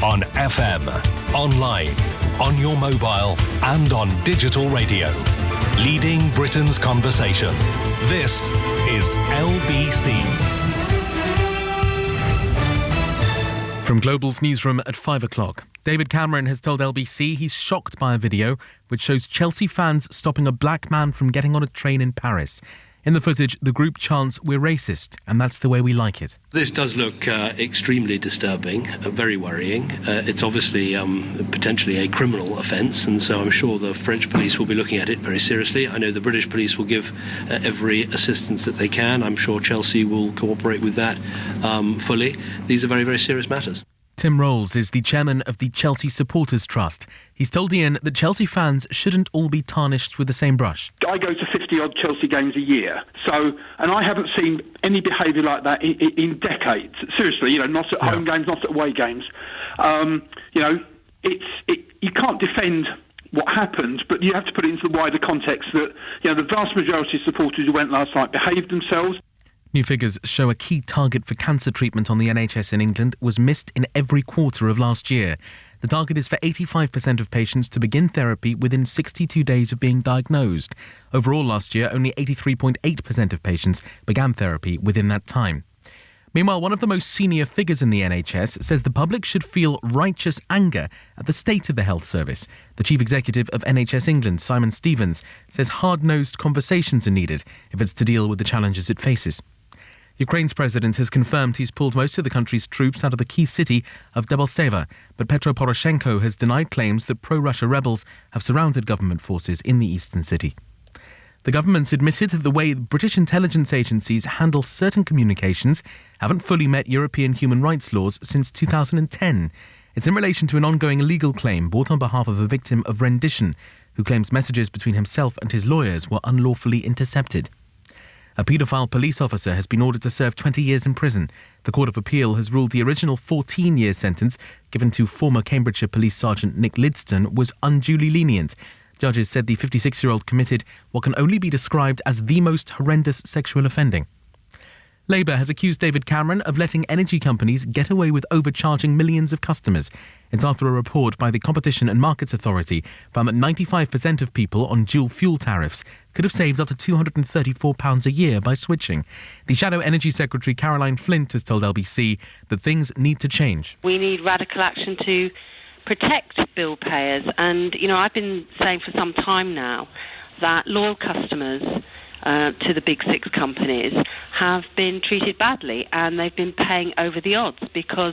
On FM, online, on your mobile and on digital radio. Leading Britain's conversation. This is LBC. From Global's newsroom at 5 o'clock, David Cameron has told LBC he's shocked by a video which shows Chelsea fans stopping a black man from getting on a train in Paris. In the footage, the group chants, "We're racist, and that's the way we like it." This does look extremely disturbing, very worrying. It's obviously potentially a criminal offence, and so I'm sure the French police will be looking at it very seriously. I know the British police will give every assistance that they can. I'm sure Chelsea will cooperate with that fully. These are very, very serious matters. Tim Rolls is the chairman of the Chelsea Supporters Trust. He's told Iain that Chelsea fans shouldn't all be tarnished with the same brush. I go to 50-odd Chelsea games a year, and I haven't seen any behaviour like that in decades. Seriously, not at home games, not at away games. You can't defend what happened, but you have to put it into the wider context that, the vast majority of supporters who went last night behaved themselves. New figures show a key target for cancer treatment on the NHS in England was missed in every quarter of last year. The target is for 85% of patients to begin therapy within 62 days of being diagnosed. Overall last year, only 83.8% of patients began therapy within that time. Meanwhile, one of the most senior figures in the NHS says the public should feel righteous anger at the state of the health service. The chief executive of NHS England, Simon Stevens, says hard-nosed conversations are needed if it's to deal with the challenges it faces. Ukraine's president has confirmed he's pulled most of the country's troops out of the key city of Debaltseve, but Petro Poroshenko has denied claims that pro-Russia rebels have surrounded government forces in the eastern city. The government's admitted that the way British intelligence agencies handle certain communications haven't fully met European human rights laws since 2010. It's in relation to an ongoing legal claim brought on behalf of a victim of rendition who claims messages between himself and his lawyers were unlawfully intercepted. A paedophile police officer has been ordered to serve 20 years in prison. The Court of Appeal has ruled the original 14-year sentence given to former Cambridgeshire Police Sergeant Nick Lidston was unduly lenient. Judges said the 56-year-old committed what can only be described as the most horrendous sexual offending. Labour has accused David Cameron of letting energy companies get away with overcharging millions of customers. It's after a report by the Competition and Markets Authority found that 95% of people on dual fuel tariffs could have saved up to £234 a year by switching. The Shadow Energy Secretary Caroline Flint has told LBC that things need to change. We need radical action to protect bill payers, and I've been saying for some time now that loyal customers to the big six companies have been treated badly, and they've been paying over the odds because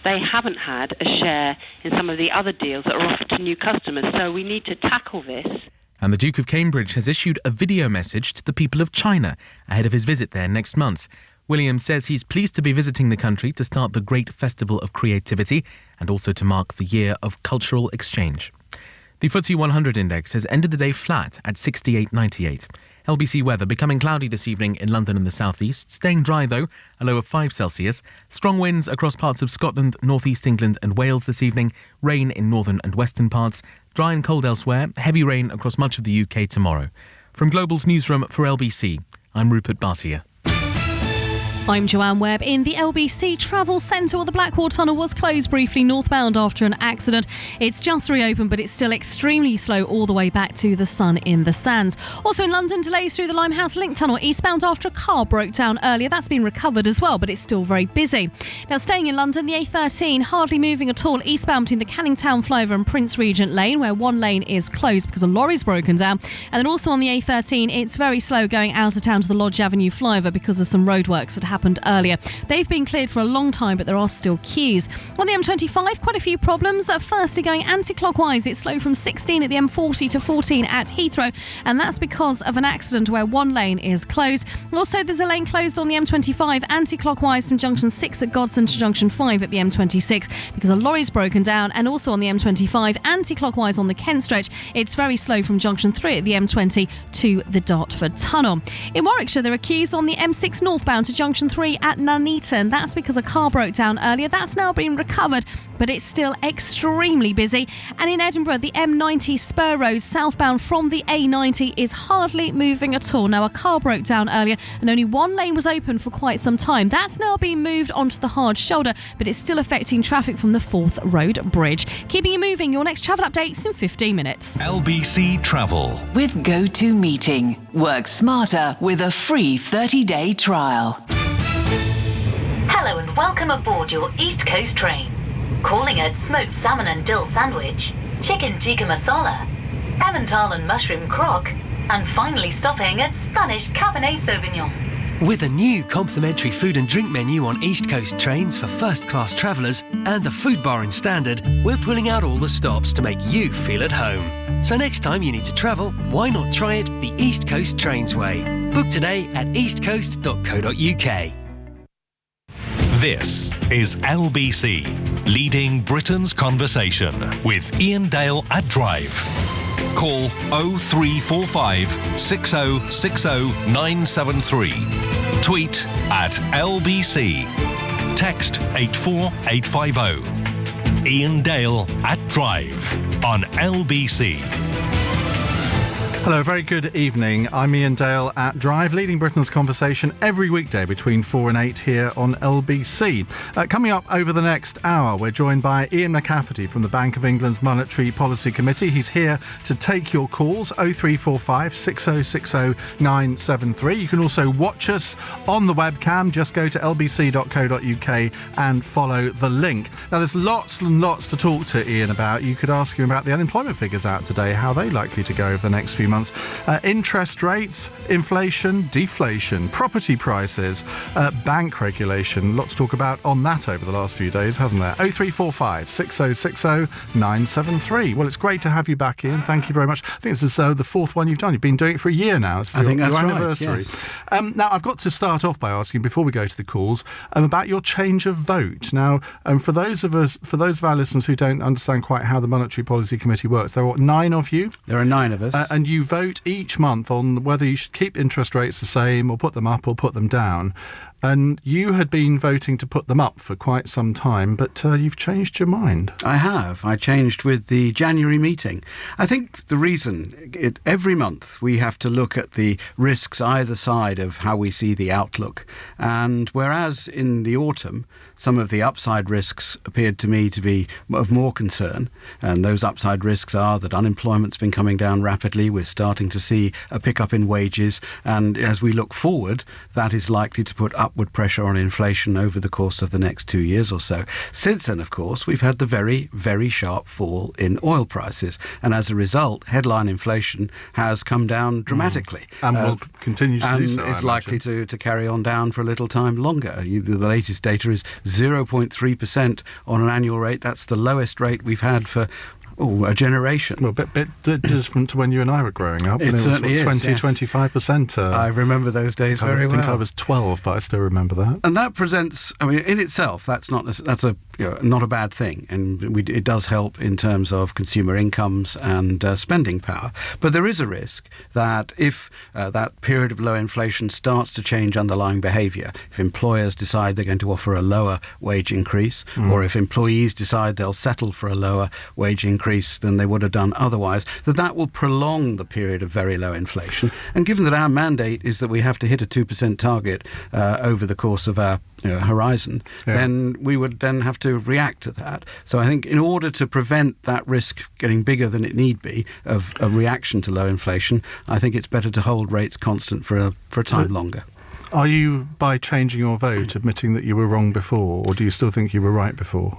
they haven't had a share in some of the other deals that are offered to new customers. So we need to tackle this. And the Duke of Cambridge has issued a video message to the people of China ahead of his visit there next month. William says he's pleased to be visiting the country to start the Great Festival of Creativity and also to mark the year of cultural exchange. The FTSE 100 index has ended the day flat at 68.98. LBC weather becoming cloudy this evening in London and the southeast, staying dry though, a low of 5 Celsius. Strong winds across parts of Scotland, northeast England and Wales this evening. Rain in northern and western parts. Dry and cold elsewhere. Heavy rain across much of the UK tomorrow. From Global's newsroom for LBC, I'm Rupert Bhatia. I'm Joanne Webb in the LBC Travel Centre. Well, the Blackwall Tunnel was closed briefly northbound after an accident. It's just reopened, but it's still extremely slow all the way back to the Sun in the Sands. Also in London, delays through the Limehouse Link Tunnel eastbound after a car broke down earlier. That's been recovered as well, but it's still very busy. Now, staying in London, the A13 hardly moving at all eastbound between the Canning Town flyover and Prince Regent Lane, where one lane is closed because a lorry's broken down. And then also on the A13, it's very slow going out of town to the Lodge Avenue flyover because of some roadworks that happened earlier. They've been cleared for a long time, but there are still queues. On the M25, quite a few problems. Firstly, going anti-clockwise, it's slow from 16 at the M40 to 14 at Heathrow, and that's because of an accident where one lane is closed. Also, there's a lane closed on the M25 anti-clockwise from junction 6 at Godson to junction 5 at the M26 because a lorry's broken down, and also on the M25 anti-clockwise on the Kent stretch, it's very slow from junction 3 at the M20 to the Dartford Tunnel. In Warwickshire, there are queues on the M6 northbound to junction A103 at Nuneaton. That's because a car broke down earlier. That's now been recovered, but it's still extremely busy. And in Edinburgh, the M90 Spur Road southbound from the A90 is hardly moving at all. Now, a car broke down earlier and only one lane was open for quite some time. That's now been moved onto the hard shoulder, but it's still affecting traffic from the Forth Road Bridge. Keeping you moving, your next travel updates in 15 minutes. LBC Travel. With GoToMeeting. Work smarter with a free 30-day trial. Hello and welcome aboard your East Coast train. Calling at smoked salmon and dill sandwich, chicken tikka masala, Emmental and mushroom croque, and finally stopping at Spanish Cabernet Sauvignon. With a new complimentary food and drink menu on East Coast trains for first-class travellers and the food bar in Standard, we're pulling out all the stops to make you feel at home. So next time you need to travel, why not try it the East Coast Trains way? Book today at eastcoast.co.uk. This is LBC, leading Britain's conversation with Iain Dale at Drive. Call 0345 6060 973. Tweet at LBC. Text 84850. Iain Dale at Drive on LBC. Hello, very good evening. I'm Iain Dale at Drive, leading Britain's conversation every weekday between 4 and 8 here on LBC. Coming up over the next hour, we're joined by Ian McCafferty from the Bank of England's Monetary Policy Committee. He's here to take your calls, 0345 6060 973. You can also watch us on the webcam. Just go to lbc.co.uk and follow the link. Now, there's lots and lots to talk to Ian about. You could ask him about the unemployment figures out today, how they're likely to go over the next few months. Interest rates, inflation, deflation, property prices, bank regulation. Lots to talk about on that over the last few days, hasn't there? 0345 6060 973. Well, it's great to have you back in. Thank you very much. I think this is the fourth one you've done. You've been doing it for a year now. It's I think that's your right, anniversary. yes. Now, I've got to start off by asking, before we go to the calls, about your change of vote. Now, for those of our listeners who don't understand quite how the Monetary Policy Committee works, there are 9 of you? There are 9 of us. And you vote each month on whether you should keep interest rates the same or put them up or put them down. And you had been voting to put them up for quite some time, but you've changed your mind. I have. I changed with the January meeting. I think the reason, every month we have to look at the risks either side of how we see the outlook. And whereas in the autumn, some of the upside risks appeared to me to be of more concern, and those upside risks are that unemployment's been coming down rapidly. We're starting to see a pickup in wages, and as we look forward, that is likely to put upward pressure on inflation over the course of the next 2 years or so. Since then, of course, we've had the very, very sharp fall in oil prices, and as a result, headline inflation has come down dramatically. And will continue to do so, and is likely to carry on down for a little time longer. The latest data is 0.3% on an annual rate. That's the lowest rate we've had for a generation. Well, a bit different to when you and I were growing up. It certainly is, 25%. I remember those days very well. I think I was 12, but I still remember that. And that presents, in itself, that's not a bad thing, and it does help in terms of consumer incomes and spending power. But there is a risk that if that period of low inflation starts to change underlying behaviour, if employers decide they're going to offer a lower wage increase, or if employees decide they'll settle for a lower wage increase than they would have done otherwise, that will prolong the period of very low inflation. And given that our mandate is that we have to hit a 2% target over the course of our horizon, then we would then have to react to that. So I think in order to prevent that risk getting bigger than it need be of a reaction to low inflation, I think it's better to hold rates constant for a time longer. Are you, by changing your vote, admitting that you were wrong before, or do you still think you were right before?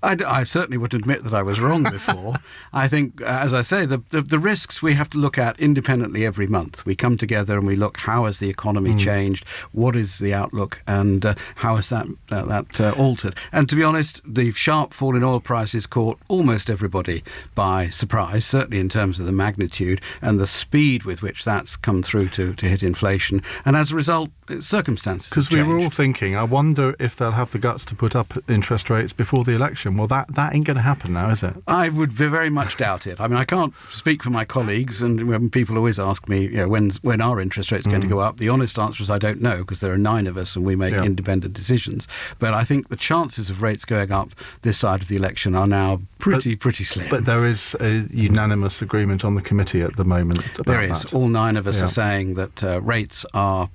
I certainly would admit that I was wrong before. I think, as I say, the risks we have to look at independently every month. We come together and we look, how has the economy changed? What is the outlook? And how has that altered? And to be honest, the sharp fall in oil prices caught almost everybody by surprise, certainly in terms of the magnitude and the speed with which that's come through to hit inflation. And as a result, circumstances have changed. Because we were all thinking, I wonder if they'll have the guts to put up interest rates before the election, reaction. Well, that ain't going to happen now, is it? I would very much doubt it. I mean, I can't speak for my colleagues, and when people always ask me, when are interest rates going to go up? The honest answer is I don't know, because there are 9 of us and we make independent decisions. But I think the chances of rates going up this side of the election are now pretty slim. But there is a unanimous agreement on the committee at the moment about there is. that. All 9 of us are saying that rates are...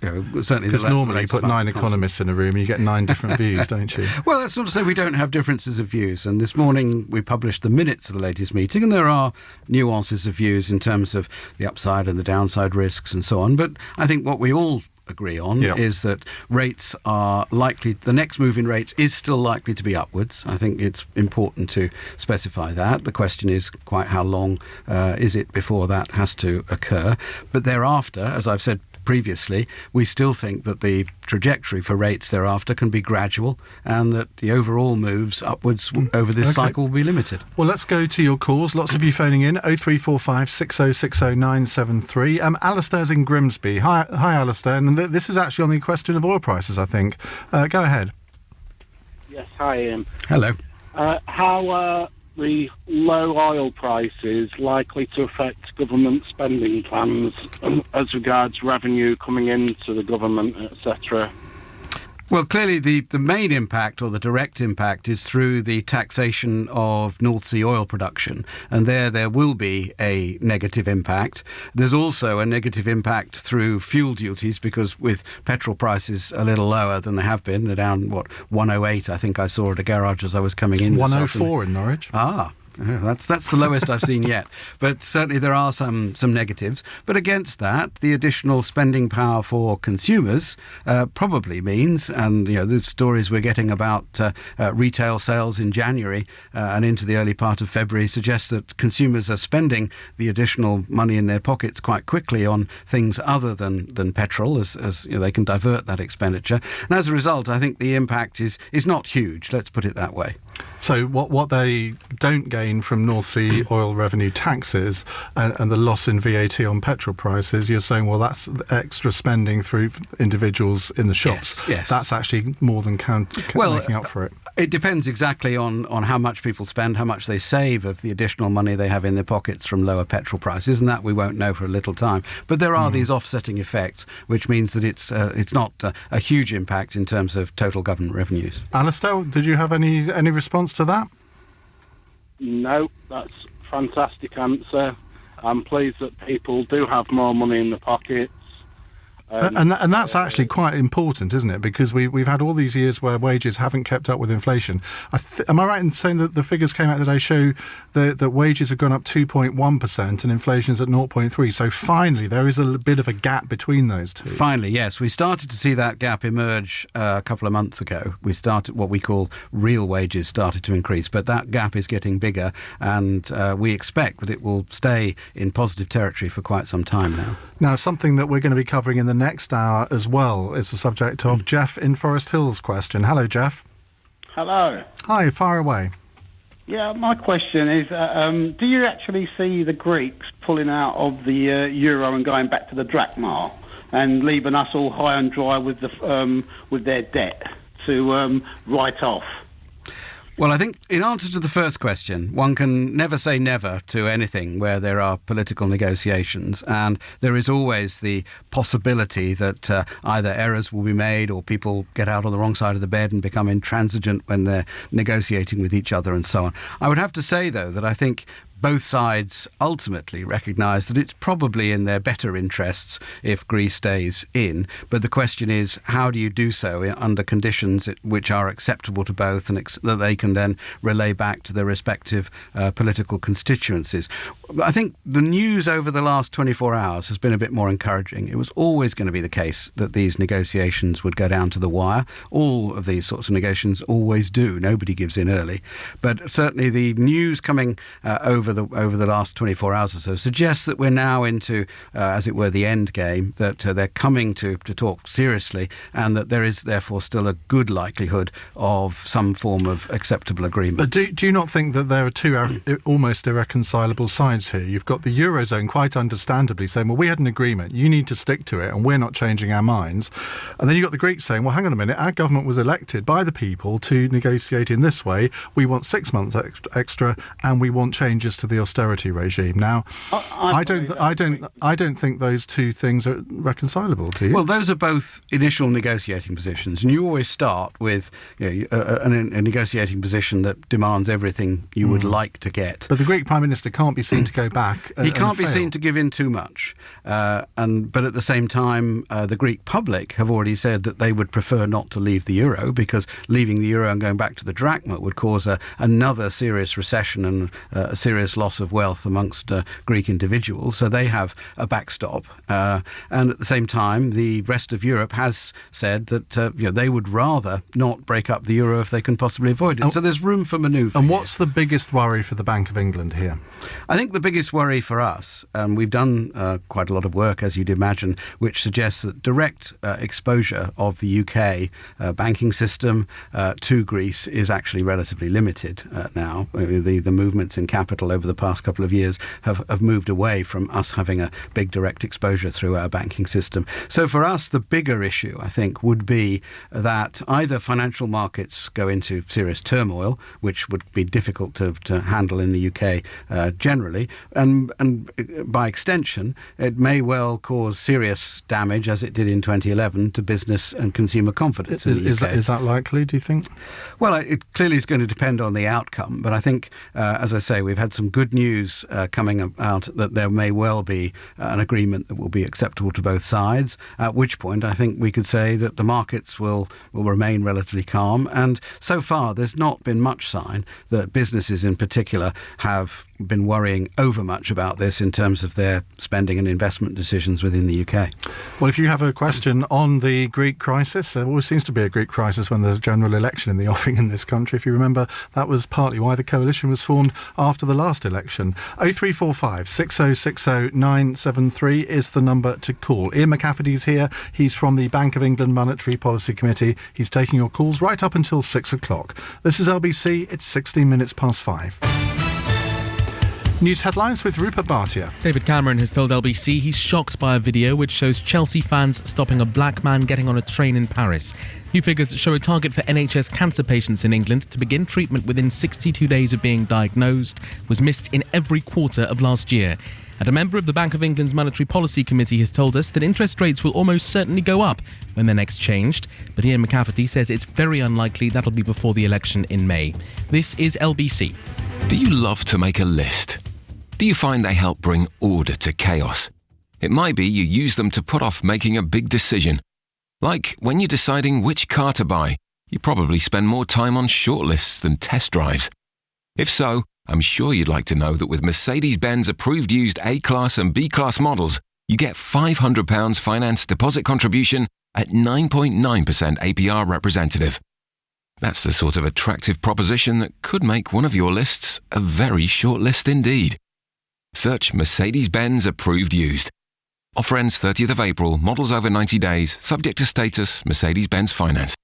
certainly, because normally you put 9 economists in a room and you get 9 different views, don't you? Well, that's not to say we don't have differences of views. And this morning we published the minutes of the latest meeting, and there are nuances of views in terms of the upside and the downside risks and so on. But I think what we all agree on is that rates are likely, the next move in rates is still likely to be upwards. I think it's important to specify that. The question is quite how long is it before that has to occur. But thereafter, as I've said previously, we still think that the trajectory for rates thereafter can be gradual, and that the overall moves upwards over this cycle will be limited. Well, let's go to your calls. Lots of you phoning in. 0345 6060 973. Alistair's in Grimsby. Hi, Alistair. And this is actually on the question of oil prices, I think. Go ahead. Yes, hi, Ian. Hello. How are the low oil prices likely to affect government spending plans as regards revenue coming into the government, etc.? Well, clearly the main impact, or the direct impact, is through the taxation of North Sea oil production. And there will be a negative impact. There's also a negative impact through fuel duties, because with petrol prices a little lower than they have been, they're down, 108, I think I saw at a garage as I was coming in. 104 in Norwich. That's the lowest I've seen yet. But certainly there are some negatives. But against that, the additional spending power for consumers probably means, and the stories we're getting about retail sales in January and into the early part of February suggest that consumers are spending the additional money in their pockets quite quickly on things other than petrol, as they can divert that expenditure. And as a result, I think the impact is not huge. Let's put it that way. So what they don't gain from North Sea oil revenue taxes and the loss in VAT on petrol prices, you're saying, well, that's extra spending through individuals in the shops. Yes. That's actually more than making up for it. It depends exactly on how much people spend, how much they save of the additional money they have in their pockets from lower petrol prices, and that we won't know for a little time. But there are these offsetting effects, which means that it's not a huge impact in terms of total government revenues. Alistair, did you have any response to that? No, that's a fantastic answer. I'm pleased that people do have more money in their pockets. And that's actually quite important, isn't it? Because we've had all these years where wages haven't kept up with inflation. Am I right in saying that the figures came out today show that wages have gone up 2.1% and inflation is at 0.3%? So finally, there is a bit of a gap between those two. Finally, yes. We started to see that gap emerge a couple of months ago. We started what we call real wages started to increase, but that gap is getting bigger, and we expect that it will stay in positive territory for quite some time now. Now, something that we're going to be covering in the next hour as well is the subject of Jeff in Forest Hills' question. Hello, Jeff. Hello. Hi, fire away. Yeah, my question is, do you actually see the Greeks pulling out of the euro and going back to the drachma and leaving us all high and dry with their debt to write off? Well, I think in answer to the first question, one can never say never to anything where there are political negotiations, and there is always the possibility that either errors will be made or people get out on the wrong side of the bed and become intransigent when they're negotiating with each other and so on. I would have to say, though, that I think both sides ultimately recognise that it's probably in their better interests if Greece stays in. But the question is, how do you do so under conditions which are acceptable to both and that they can then relay back to their respective political constituencies? I think the news over the last 24 hours has been a bit more encouraging. It was always going to be the case that these negotiations would go down to the wire. All of these sorts of negotiations always do. Nobody gives in early. But certainly the news coming over over the last 24 hours or so suggests that we're now into, as it were, the end game, that they're coming to talk seriously, and that there is therefore still a good likelihood of some form of acceptable agreement. But do you not think that there are two almost irreconcilable sides here? You've got the Eurozone quite understandably saying, well, we had an agreement, you need to stick to it, and we're not changing our minds. And then you've got the Greeks saying, well, hang on a minute, our government was elected by the people to negotiate in this way. We want 6 months extra, and we want changes to the austerity regime. Now, I don't think those two things are reconcilable, do you? Well, those are both initial negotiating positions, and you always start with a negotiating position that demands everything you would like to get. But the Greek Prime Minister can't be seen to go back. He can't be seen to give in too much. But at the same time, the Greek public have already said that they would prefer not to leave the euro, because leaving the euro and going back to the drachma would cause another serious recession and a serious loss of wealth amongst Greek individuals. So they have a backstop. And at the same time, the rest of Europe has said that they would rather not break up the euro if they can possibly avoid it. So there's room for manoeuvre. And what's the biggest worry for the Bank of England here? I think the biggest worry for us, we've done quite a lot of work, as you'd imagine, which suggests that direct exposure of the UK banking system to Greece is actually relatively limited now. The movements in capital over the past couple of years have moved away from us having a big direct exposure through our banking system. So for us, the bigger issue, I think, would be that either financial markets go into serious turmoil, which would be difficult to handle in the UK generally, and by extension, it may well cause serious damage, as it did in 2011, to business and consumer confidence in the UK. Is that likely, do you think? Well, it clearly is going to depend on the outcome, but I think, as I say, we've had some good news coming out that there may well be an agreement that will be acceptable to both sides, at which point I think we could say that the markets will remain relatively calm. And so far, there's not been much sign that businesses in particular have been worrying over much about this in terms of their spending and investment decisions within the UK. Well, if you have a question on the Greek crisis, there always seems to be a Greek crisis when there's a general election in the offing in this country. If you remember, that was partly why the coalition was formed after the last election. 0345 6060 973 is the number to call. Iain McCafferty's here. He's from the Bank of England Monetary Policy Committee. He's taking your calls right up until 6 o'clock. This is LBC. It's 16 minutes past 5. News headlines with Rupert Bhatia. David Cameron has told LBC he's shocked by a video which shows Chelsea fans stopping a black man getting on a train in Paris. New figures show a target for NHS cancer patients in England to begin treatment within 62 days of being diagnosed was missed in every quarter of last year. And a member of the Bank of England's Monetary Policy Committee has told us that interest rates will almost certainly go up when they're next changed. But Iain McCafferty says it's very unlikely that'll be before the election in May. This is LBC. Do you love to make a list? Do you find they help bring order to chaos? It might be you use them to put off making a big decision. Like when you're deciding which car to buy, you probably spend more time on shortlists than test drives. If so, I'm sure you'd like to know that with Mercedes-Benz approved used A-Class and B-Class models, you get £500 finance deposit contribution at 9.9% APR representative. That's the sort of attractive proposition that could make one of your lists a very short list indeed. Search Mercedes-Benz approved used. Offer ends 30th of April, models over 90 days, subject to status, Mercedes-Benz Finance.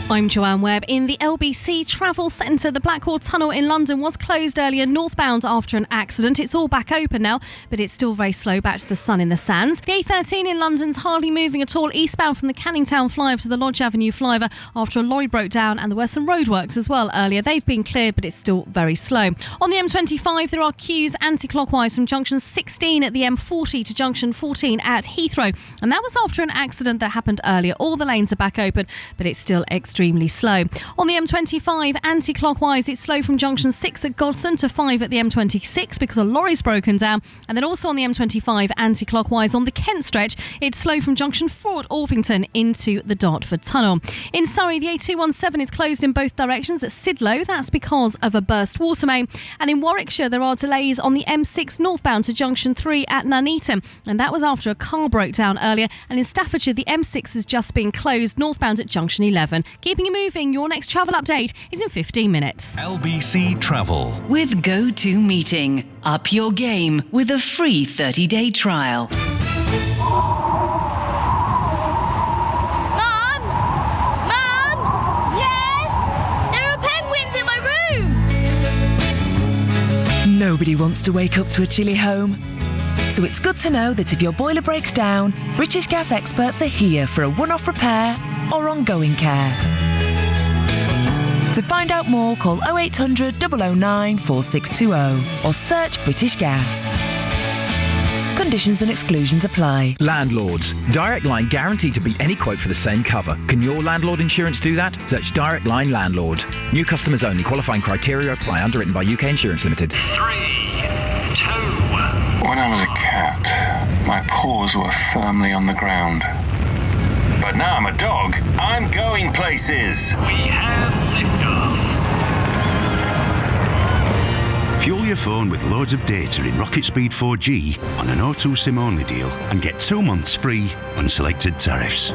I'm Joanne Webb. In the LBC Travel Centre, the Blackwall Tunnel in London was closed earlier northbound after an accident. It's all back open now, but it's still very slow back to the Sun in the Sands. The A13 in London's hardly moving at all eastbound from the Canning Town flyover to the Lodge Avenue flyover after a lorry broke down, and there were some roadworks as well earlier. They've been cleared, but it's still very slow. On the M25, there are queues anti-clockwise from junction 16 at the M40 to junction 14 at Heathrow, and that was after an accident that happened earlier. All the lanes are back open, but it's still extremely slow. On the M25, anti-clockwise, it's slow from junction 6 at Godson to 5 at the M26 because a lorry's broken down. And then also on the M25, anti-clockwise on the Kent stretch, it's slow from junction 4 at Orpington into the Dartford Tunnel. In Surrey, the A217 is closed in both directions at Sidlow. That's because of a burst water main. And in Warwickshire, there are delays on the M6 northbound to junction 3 at Nuneaton. And that was after a car broke down earlier. And in Staffordshire, the M6 has just been closed northbound at junction 11. Keep keeping you moving. Your next travel update is in 15 minutes. LBC Travel. With Go-To Meeting. Up your game with a free 30-day trial. Mum! Mum! Yes! There are penguins in my room! Nobody wants to wake up to a chilly home. So it's good to know that if your boiler breaks down, British Gas experts are here for a one-off repair or ongoing care. To find out more, call 0800 009 4620 or search British Gas. Conditions and exclusions apply. Landlords. Direct Line guaranteed to beat any quote for the same cover. Can your landlord insurance do that? Search Direct Line Landlord. New customers only. Qualifying criteria apply. Underwritten by UK Insurance Limited. 3, 2, 1. When I was a cat, my paws were firmly on the ground. But now I'm a dog. I'm going places. We have liftoff. Fuel your phone with loads of data in Rocket Speed 4G on an O2 SIM-only deal and get 2 months free on selected tariffs.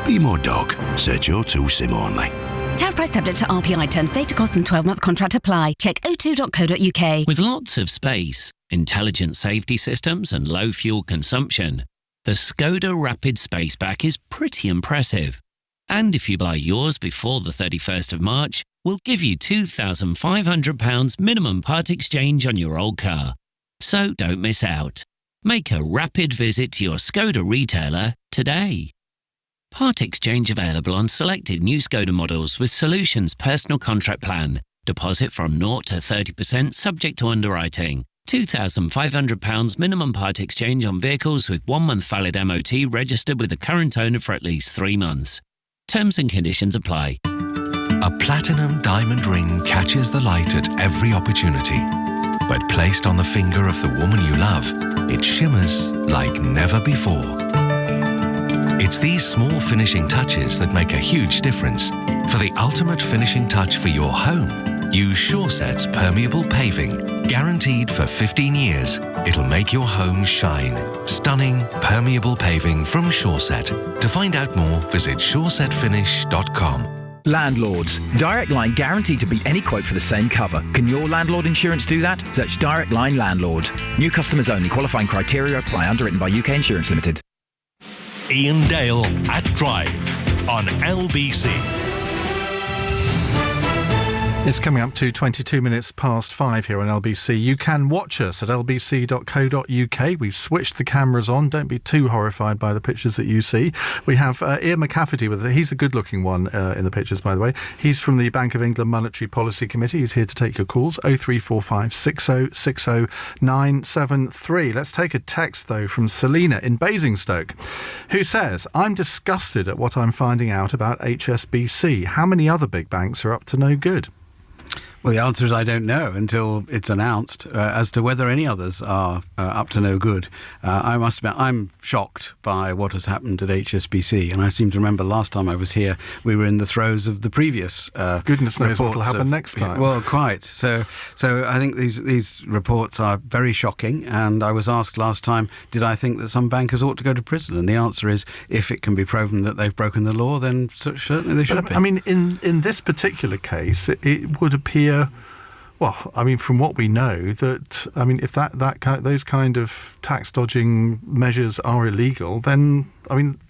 Be more dog. Search O2 SIM-only. Tariff price subject to RPI terms, data costs and 12-month contract apply. Check o2.co.uk. With lots of space, intelligent safety systems and low fuel consumption, the Skoda Rapid Spaceback is pretty impressive. And if you buy yours before the 31st of March, we'll give you £2,500 minimum part exchange on your old car. So don't miss out. Make a rapid visit to your Skoda retailer today. Part exchange available on selected new Skoda models with Solutions Personal Contract Plan. Deposit from 0 to 30% subject to underwriting. £2,500 minimum part exchange on vehicles with 1 month valid MOT registered with a current owner for at least 3 months. Terms and conditions apply. A platinum diamond ring catches the light at every opportunity. But placed on the finger of the woman you love, it shimmers like never before. It's these small finishing touches that make a huge difference. For the ultimate finishing touch for your home, use SureSet's permeable paving. Guaranteed for 15 years, it'll make your home shine. Stunning, permeable paving from SureSet. To find out more, visit suresetfinish.com. Landlords. Direct Line guaranteed to beat any quote for the same cover. Can your landlord insurance do that? Search Direct Line Landlord. New customers only. Qualifying criteria apply. Underwritten by UK Insurance Limited. Iain Dale at Drive on LBC. It's coming up to 22 minutes past 5 here on LBC. You can watch us at lbc.co.uk. We've switched the cameras on. Don't be too horrified by the pictures that you see. We have Iain McCafferty with us. He's a good-looking one in the pictures, by the way. He's from the Bank of England Monetary Policy Committee. He's here to take your calls. 0345 60 60 973. Let's take a text, though, from Selina in Basingstoke, who says, I'm disgusted at what I'm finding out about HSBC. How many other big banks are up to no good? Well, the answer is I don't know until it's announced as to whether any others are up to no good. I must admit, I'm shocked by what has happened at HSBC, and I seem to remember last time I was here, we were in the throes of the previous goodness knows what will happen next time. Well, quite. So I think these reports are very shocking, and I was asked last time, did I think that some bankers ought to go to prison? And the answer is, if it can be proven that they've broken the law, then certainly they should be. I mean, in this particular case, it would appear. Well, I mean, from what we know, that I mean, if those kind of tax dodging measures are illegal, then I mean,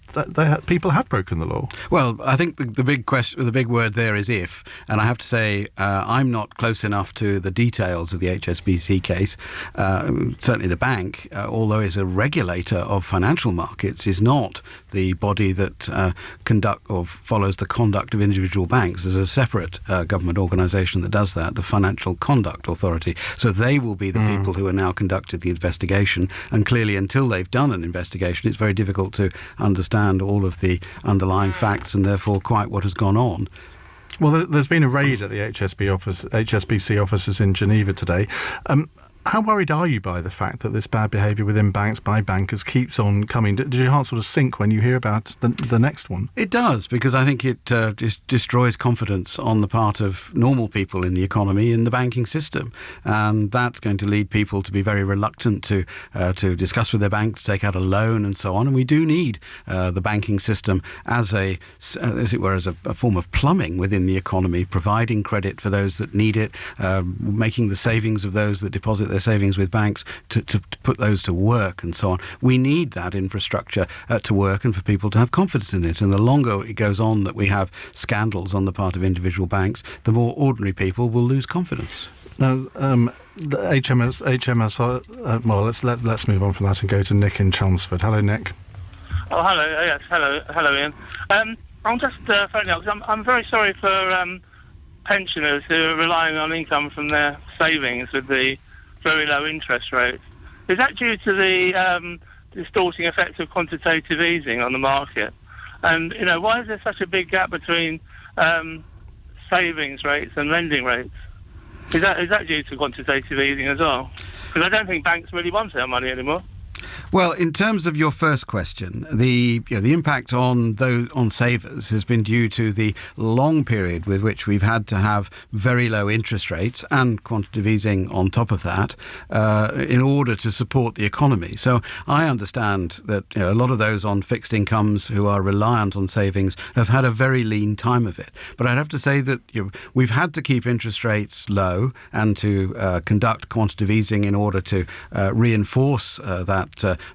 people have broken the law. Well, I think the big question, the big word there is if, and I have to say I'm not close enough to the details of the HSBC case. Certainly the bank, although is a regulator of financial markets, is not the body that conduct or follows the conduct of individual banks. There's a separate government organisation that does that, the Financial Conduct Authority. So they will be the people who are now conducted the investigation, and clearly until they've done an investigation, it's very difficult to understand all of the underlying facts and therefore quite what has gone on. Well, there's been a raid at the HSBC offices in Geneva today. How worried are you by the fact that this bad behaviour within banks by bankers keeps on coming? Does your heart sort of sink when you hear about the next one? It does, because I think it destroys confidence on the part of normal people in the economy, in the banking system. And that's going to lead people to be very reluctant to discuss with their bank, to take out a loan and so on. And we do need the banking system as a form of plumbing within the economy, providing credit for those that need it, making the savings of those that deposit their savings with banks to put those to work and so on. We need that infrastructure to work and for people to have confidence in it. And the longer it goes on that we have scandals on the part of individual banks, the more ordinary people will lose confidence. Now, the HMS. Well, let's move on from that and go to Nick in Chelmsford. Hello, Nick. Oh, hello. Yes, hello, Ian. I'm just phoning up because I'm very sorry for pensioners who are relying on income from their savings with the very low interest rates. Is that due to the distorting effect of quantitative easing on the market? And, why is there such a big gap between savings rates and lending rates? Is that due to quantitative easing as well? Because I don't think banks really want our money anymore. Well, in terms of your first question, the impact on savers has been due to the long period with which we've had to have very low interest rates and quantitative easing on top of that in order to support the economy. So I understand that a lot of those on fixed incomes who are reliant on savings have had a very lean time of it. But I'd have to say that we've had to keep interest rates low and to conduct quantitative easing in order to reinforce that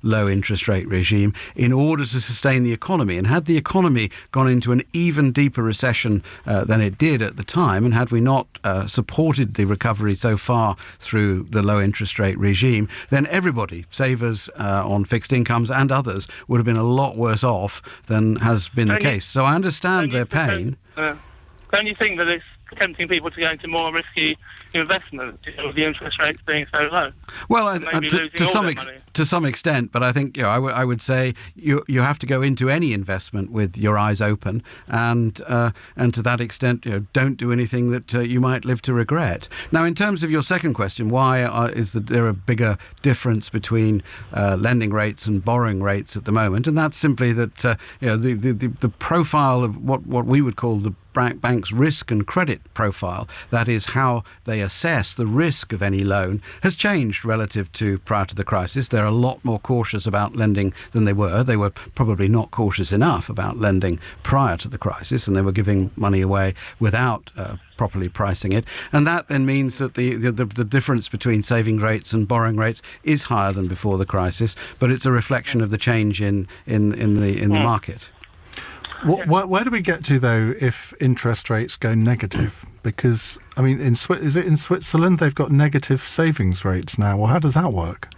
low interest rate regime in order to sustain the economy. And had the economy gone into an even deeper recession than it did at the time, and had we not supported the recovery so far through the low interest rate regime, then everybody, savers on fixed incomes and others, would have been a lot worse off than has been the case. So I understand their pain. Don't you think that it's tempting people to go into more risky investment with the interest rates being so low? Well, to some extent, but I think I would say you have to go into any investment with your eyes open, and to that extent, don't do anything that you might live to regret. Now, in terms of your second question, why is there a bigger difference between lending rates and borrowing rates at the moment? And that's simply that the profile of what we would call the bank's risk and credit profile, that is how they assess the risk of any loan, has changed relative to prior to the crisis. They're a lot more cautious about lending than they were. They were probably not cautious enough about lending prior to the crisis, and they were giving money away without properly pricing it. And that then means that the difference between saving rates and borrowing rates is higher than before the crisis, but it's a reflection of the change in the market. Where do we get to, though, if interest rates go negative? Because, I mean, is it in Switzerland they've got negative savings rates now? Well, how does that work?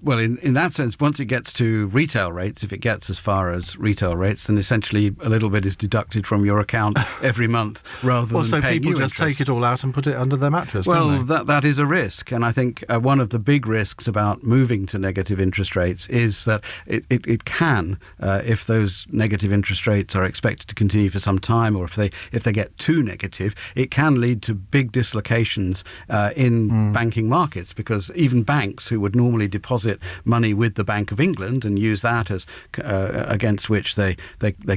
Well, in that sense, once it gets to retail rates, if it gets as far as retail rates, then essentially a little bit is deducted from your account every month rather than so paying people you just interest. take it all out and put it under their mattress, Well, don't they? that is a risk. And I think one of the big risks about moving to negative interest rates is that it can, if those negative interest rates are expected to continue for some time, or if they get too negative, it can lead to big dislocations in banking markets, because even banks who would normally deposit money with the Bank of England and use that as against which they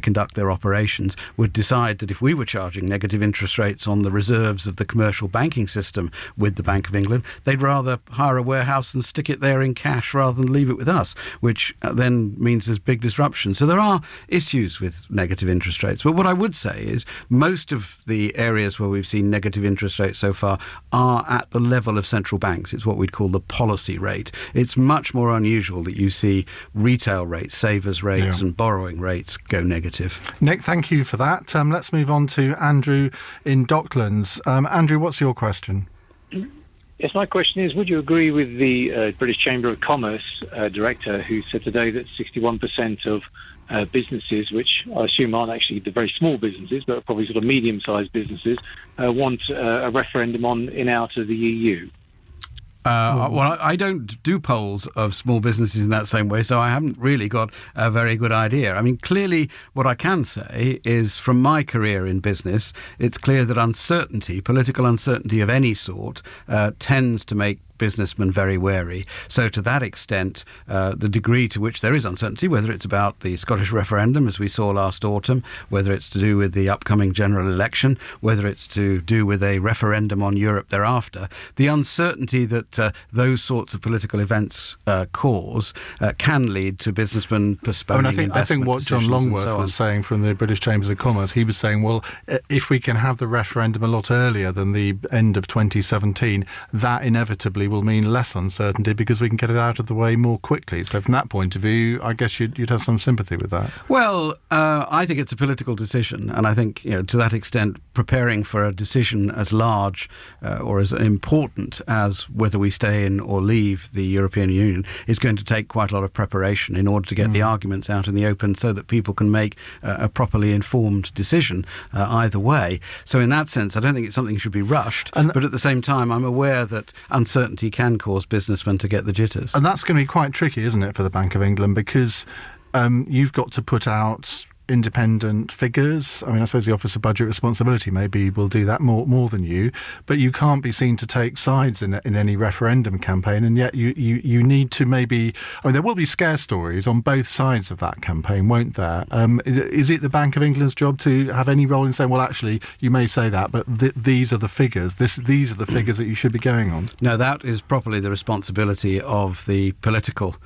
conduct their operations would decide that if we were charging negative interest rates on the reserves of the commercial banking system with the Bank of England, they'd rather hire a warehouse and stick it there in cash rather than leave it with us, which then means there's big disruption. So there are issues with negative interest rates. But what I would say is most of the areas where we've seen negative interest rates so far are at the level of central banks. It's what we'd call the policy rate. It's much more unusual that you see retail rates, savers rates and borrowing rates go negative. Nick, thank you for that. Let's move on to Andrew in Docklands. Andrew, what's your question? Yes, my question is, would you agree with the British Chamber of Commerce director who said today that 61% of businesses, which I assume aren't actually the very small businesses, but probably sort of medium-sized businesses, want a referendum on in out of the EU? Well, I don't do polls of small businesses in that same way, so I haven't really got a very good idea. I mean, clearly what I can say is from my career in business, it's clear that uncertainty, political uncertainty of any sort, tends to make businessmen very wary. So to that extent, the degree to which there is uncertainty, whether it's about the Scottish referendum, as we saw last autumn, whether it's to do with the upcoming general election, whether it's to do with a referendum on Europe thereafter, the uncertainty that those sorts of political events cause can lead to businessmen postponing I think what John Longworth was saying from the British Chambers of Commerce, he was saying, well, if we can have the referendum a lot earlier than the end of 2017, that inevitably will mean less uncertainty because we can get it out of the way more quickly. So from that point of view, I guess you'd have some sympathy with that. Well, I think it's a political decision, and I think, to that extent, preparing for a decision as large or as important as whether we stay in or leave the European Union is going to take quite a lot of preparation in order to get the arguments out in the open so that people can make a properly informed decision either way. So in that sense, I don't think it's something that should be rushed, but at the same time, I'm aware that uncertainty can cause businessmen to get the jitters. And that's going to be quite tricky, isn't it, for the Bank of England, because you've got to put out independent figures. I mean, I suppose the Office of Budget Responsibility maybe will do that more than you, but you can't be seen to take sides in any referendum campaign, and yet you need to maybe... I mean, there will be scare stories on both sides of that campaign, won't there? Is it the Bank of England's job to have any role in saying, well, actually, you may say that, but these are the figures, these are the figures that you should be going on? No, that is properly the responsibility of the political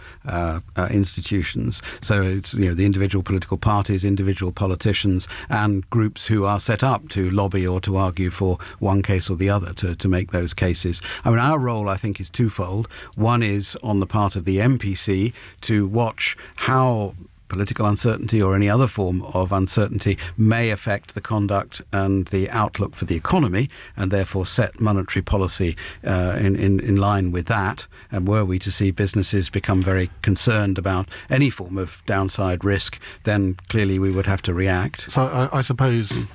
institutions. So it's, the individual political parties, individual politicians and groups who are set up to lobby or to argue for one case or the other to make those cases. I mean, our role, I think, is twofold. One is on the part of the MPC to watch how political uncertainty or any other form of uncertainty may affect the conduct and the outlook for the economy, and therefore set monetary policy in line with that. And were we to see businesses become very concerned about any form of downside risk, then clearly we would have to react. So I suppose,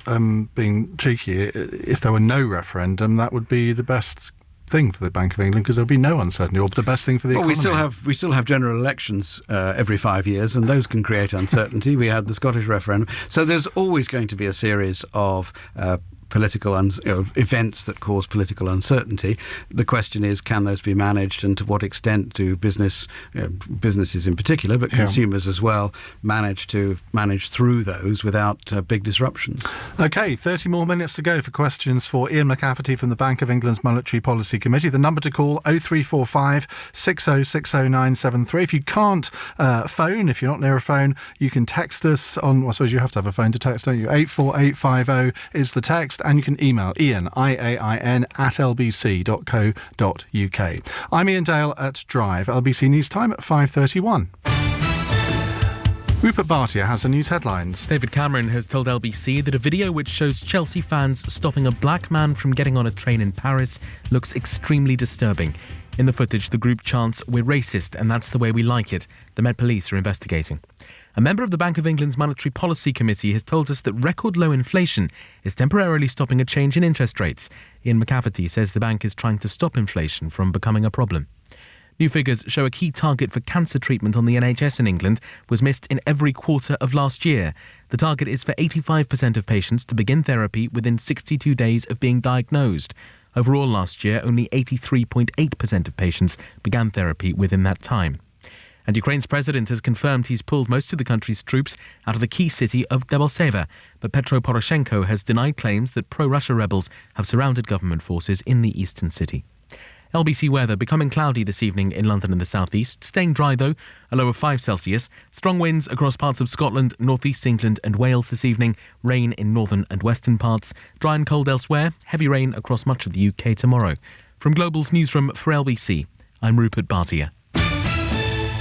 being cheeky, if there were no referendum, that would be the best thing for the Bank of England, because there'll be no uncertainty, or the best thing for the economy. We still have general elections every 5 years, and those can create uncertainty. We had the Scottish referendum, so there's always going to be a series of political events that cause political uncertainty. The question is, can those be managed, and to what extent do businesses in particular, but consumers as well, manage through those without big disruptions? OK, 30 more minutes to go for questions for Iain McCafferty from the Bank of England's Monetary Policy Committee. The number to call, 0345 6060973. If you can't phone, if you're not near a phone, you can text us on, I suppose you have to have a phone to text, don't you? 84850 is the text. And you can email Iain, IAIN, @lbc.co.uk. I'm Iain Dale at Drive. LBC News Time at 5:31. Rupert Bhatia has the news headlines. David Cameron has told LBC that a video which shows Chelsea fans stopping a black man from getting on a train in Paris looks extremely disturbing. In the footage, the group chants, "We're racist and that's the way we like it." The Met Police are investigating. A member of the Bank of England's Monetary Policy Committee has told us that record low inflation is temporarily stopping a change in interest rates. Iain McCafferty says the bank is trying to stop inflation from becoming a problem. New figures show a key target for cancer treatment on the NHS in England was missed in every quarter of last year. The target is for 85% of patients to begin therapy within 62 days of being diagnosed. Overall last year, only 83.8% of patients began therapy within that time. And Ukraine's president has confirmed he's pulled most of the country's troops out of the key city of Debaltseve, but Petro Poroshenko has denied claims that pro-Russia rebels have surrounded government forces in the eastern city. LBC weather becoming cloudy this evening in London and the southeast, staying dry though, a low of 5 Celsius. Strong winds across parts of Scotland, northeast England and Wales this evening, rain in northern and western parts, dry and cold elsewhere, heavy rain across much of the UK tomorrow. From Global's newsroom for LBC, I'm Rupert Bhatia.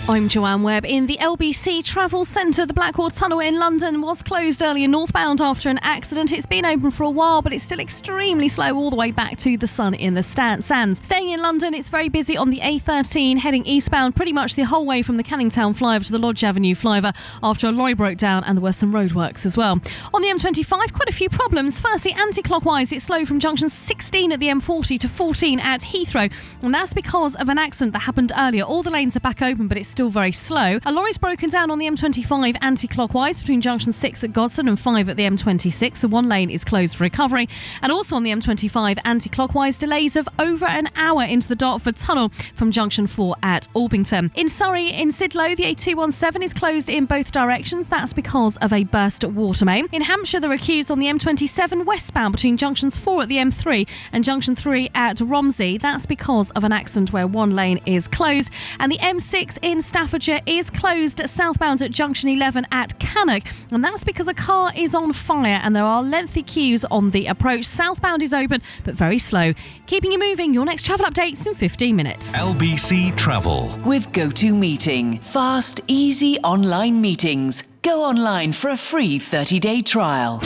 I'm Joanne Webb. In the LBC Travel Centre, the Blackwall Tunnel in London was closed earlier northbound after an accident. It's been open for a while, but it's still extremely slow all the way back to the Sun in the Sands. Staying in London, it's very busy on the A13, heading eastbound pretty much the whole way from the Canning Town flyover to the Lodge Avenue flyover after a lorry broke down and there were some roadworks as well. On the M25, quite a few problems. Firstly, anti-clockwise, it's slow from junction 16 at the M40 to 14 at Heathrow, and that's because of an accident that happened earlier. All the lanes are back open, but it's still very slow. A lorry's broken down on the M25 anti-clockwise between junction 6 at Godson and 5 at the M26, so one lane is closed for recovery. And also on the M25 anti-clockwise, delays of over an hour into the Dartford Tunnel from junction 4 at Albington. In Surrey, in Sidlow, the A217 is closed in both directions. That's because of a burst water main. In Hampshire, there are queues on the M27 westbound between junctions 4 at the M3 and junction 3 at Romsey. That's because of an accident where one lane is closed. And the M6 in Staffordshire is closed southbound at junction 11 at Cannock, and that's because a car is on fire and there are lengthy queues on the approach. Southbound is open but very slow. Keeping you moving, your next travel updates in 15 minutes. LBC Travel. With GoToMeeting. Fast, easy online meetings. Go online for a free 30-day trial.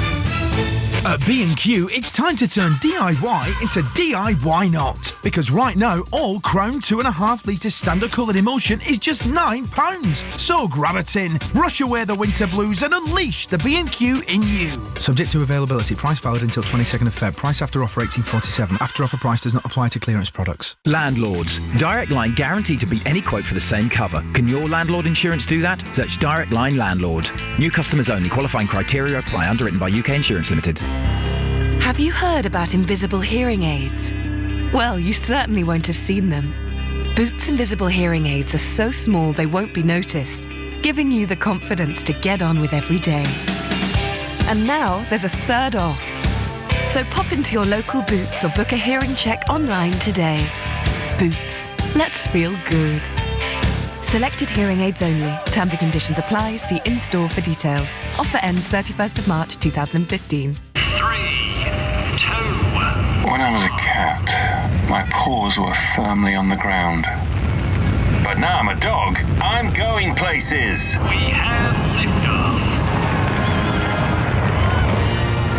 At B&Q, it's time to turn DIY into DIY not. Because right now, all Crown 2.5 litre standard coloured emulsion is just £9. So grab a tin, brush away the winter blues and unleash the B&Q in you. Subject to availability. Price valid until 22nd of Feb. Price after offer 18.47. After offer price does not apply to clearance products. Landlords. Direct Line guaranteed to beat any quote for the same cover. Can your landlord insurance do that? Search Direct Line Landlord. New customers only. Qualifying criteria apply. Underwritten by UK Insurance Limited. Have you heard about invisible hearing aids? Well, you certainly won't have seen them. Boots Invisible Hearing Aids are so small they won't be noticed, giving you the confidence to get on with every day. And now there's a third off. So pop into your local Boots or book a hearing check online today. Boots. Let's feel good. Selected hearing aids only. Terms and conditions apply. See in-store for details. Offer ends 31st of March 2015. When I was a cat, my paws were firmly on the ground. But now I'm a dog, I'm going places. We have liftoff.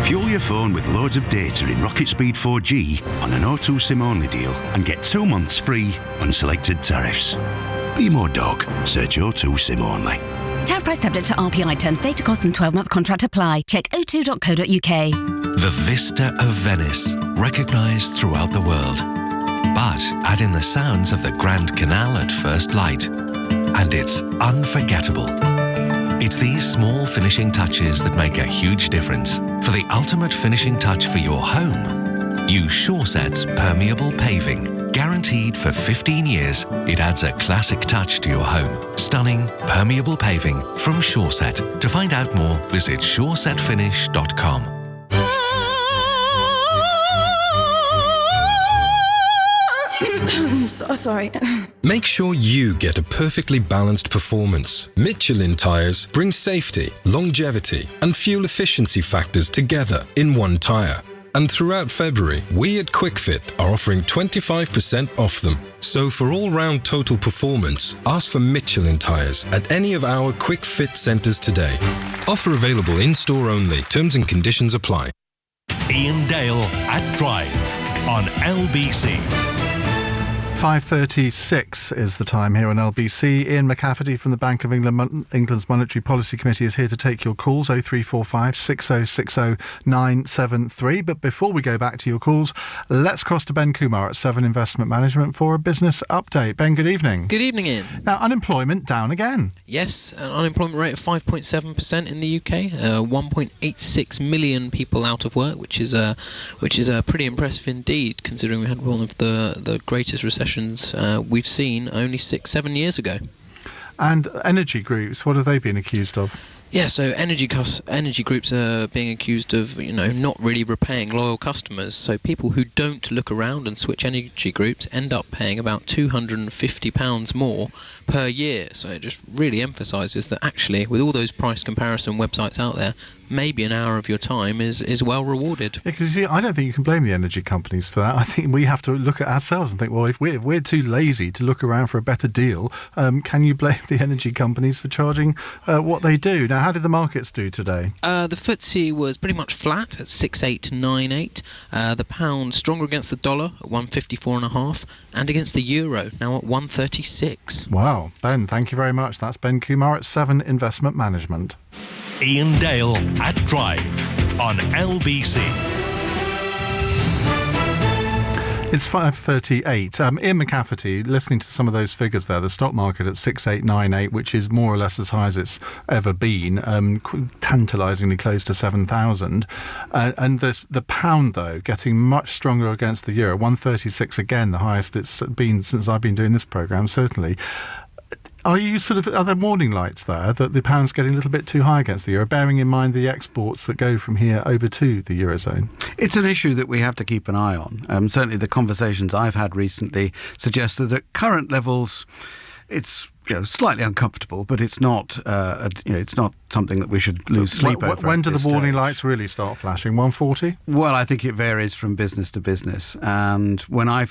Fuel your phone with loads of data in Rocket Speed 4G on an O2 SIM-only deal and get 2 months free on selected tariffs. Be more dog. Search O2 SIM-only. Tariff price subject to RPI terms, data costs and 12-month contract apply. Check o2.co.uk. The Vista of Venice, recognised throughout the world. But add in the sounds of the Grand Canal at first light, and it's unforgettable. It's these small finishing touches that make a huge difference. For the ultimate finishing touch for your home, use SureSet's permeable paving. Guaranteed for 15 years, it adds a classic touch to your home. Stunning, permeable paving from SureSet. To find out more, visit suresetfinish.com. So sorry. Make sure you get a perfectly balanced performance. Michelin tyres bring safety, longevity, and fuel efficiency factors together in one tyre. And throughout February, we at QuickFit are offering 25% off them. So for all-round total performance, ask for Michelin tyres at any of our QuickFit centres today. Offer available in-store only. Terms and conditions apply. Iain Dale at Drive on LBC. 5:36 is the time here on LBC. Iain McCafferty from the Bank of England, England's Monetary Policy Committee is here to take your calls, 0345 6060 973. But before we go back to your calls, let's cross to Ben Kumar at Seven Investment Management for a business update. Ben, good evening. Good evening, Ian. Now, unemployment down again. Yes, an unemployment rate of 5.7% in the UK, 1.86 million people out of work, which is pretty impressive indeed, considering we had one of the greatest recessions we've seen only 6-7 years ago. And energy groups, what have they been accused of? Yeah, so energy groups are being accused of, not really repaying loyal customers. So people who don't look around and switch energy groups end up paying about £250 more per year. So it just really emphasises that actually, with all those price comparison websites out there, maybe an hour of your time is well rewarded. Yeah, because you see, I don't think you can blame the energy companies for that. I think we have to look at ourselves and think, well, if we're too lazy to look around for a better deal, can you blame the energy companies for charging what they do? Now, how did the markets do today? The FTSE was pretty much flat at 6898. The pound stronger against the dollar at 154.5, and against the euro now at 136. Wow. Ben, thank you very much. That's Ben Kumar at 7 Investment Management. Iain Dale at Drive on LBC. It's 5:38. Iain McCafferty, listening to some of those figures there, the stock market at 6898, which is more or less as high as it's ever been, tantalisingly close to 7,000. And the pound, though, getting much stronger against the euro, 136 again, the highest it's been since I've been doing this programme, certainly. Are there warning lights there that the pound's getting a little bit too high against the euro, bearing in mind the exports that go from here over to the Eurozone? It's an issue that we have to keep an eye on. Certainly the conversations I've had recently suggest that at current levels, it's slightly uncomfortable, but it's not it's not something that we should lose sleep over. When do the warning lights really start flashing? 140? Well, I think it varies from business to business, and what I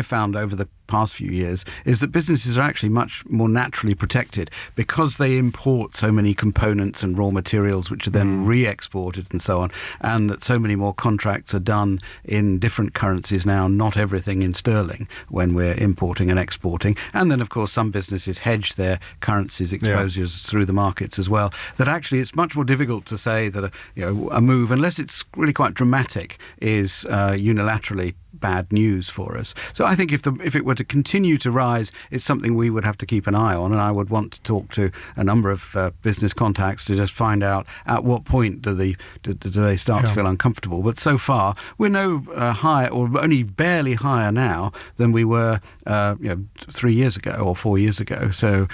found over the past few years is that businesses are actually much more naturally protected because they import so many components and raw materials which are then re-exported and so on, and that so many more contracts are done in different currencies now, not everything in sterling when we're importing and exporting. And then, of course, some businesses hedge their currencies exposures through the markets as well, that actually it's much more difficult to say that a move, unless it's really quite dramatic, is unilaterally bad news for us. So I think if it were to continue to rise, it's something we would have to keep an eye on, and I would want to talk to a number of business contacts to just find out at what point do they start to feel uncomfortable. But so far, we're no higher, or only barely higher now than we were 3 years ago or 4 years ago. So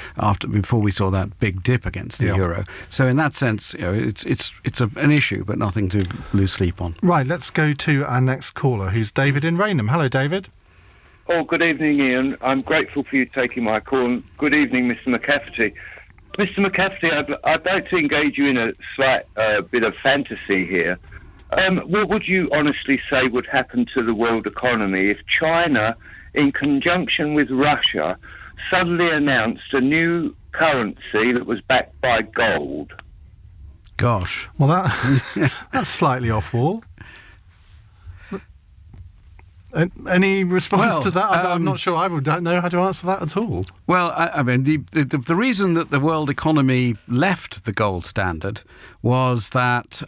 before we saw that big dip against the euro. So in that sense, it's an issue, but nothing to lose sleep on. Right, let's go to our next caller, who's David in Rainham. Hello, David. Oh, good evening, Iain. I'm grateful for you taking my call. And good evening, Mr. McCafferty. Mr. McCafferty, I'd like to engage you in a slight bit of fantasy here. What would you honestly say would happen to the world economy if China, in conjunction with Russia, suddenly announced a new currency that was backed by gold? Gosh. Well, that's slightly off-wall. Any response to that? I'm not sure. I don't know how to answer that at all. Well, I mean, the reason that the world economy left the gold standard was that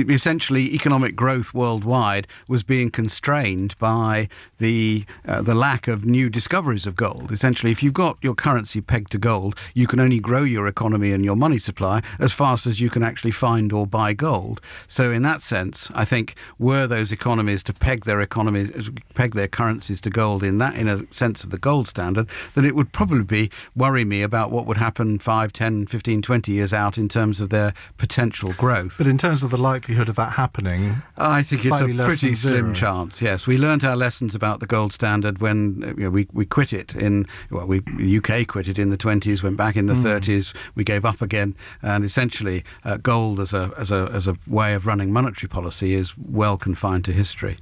essentially economic growth worldwide was being constrained by the lack of new discoveries of gold. Essentially, if you've got your currency pegged to gold, you can only grow your economy and your money supply as fast as you can actually find or buy gold. So in that sense, I think were those economies to peg their currencies to gold in a sense of the gold standard, then it would probably worry me about what would happen 5, 10, 15, 20 years out in terms of their potential growth. But in terms of the likelihood of that happening, I think it's a pretty slim chance. Yes, we learnt our lessons about the gold standard when we quit it the UK quit it in the 20s, went back in the 30s, we gave up again, and essentially gold as a way of running monetary policy is well confined to history.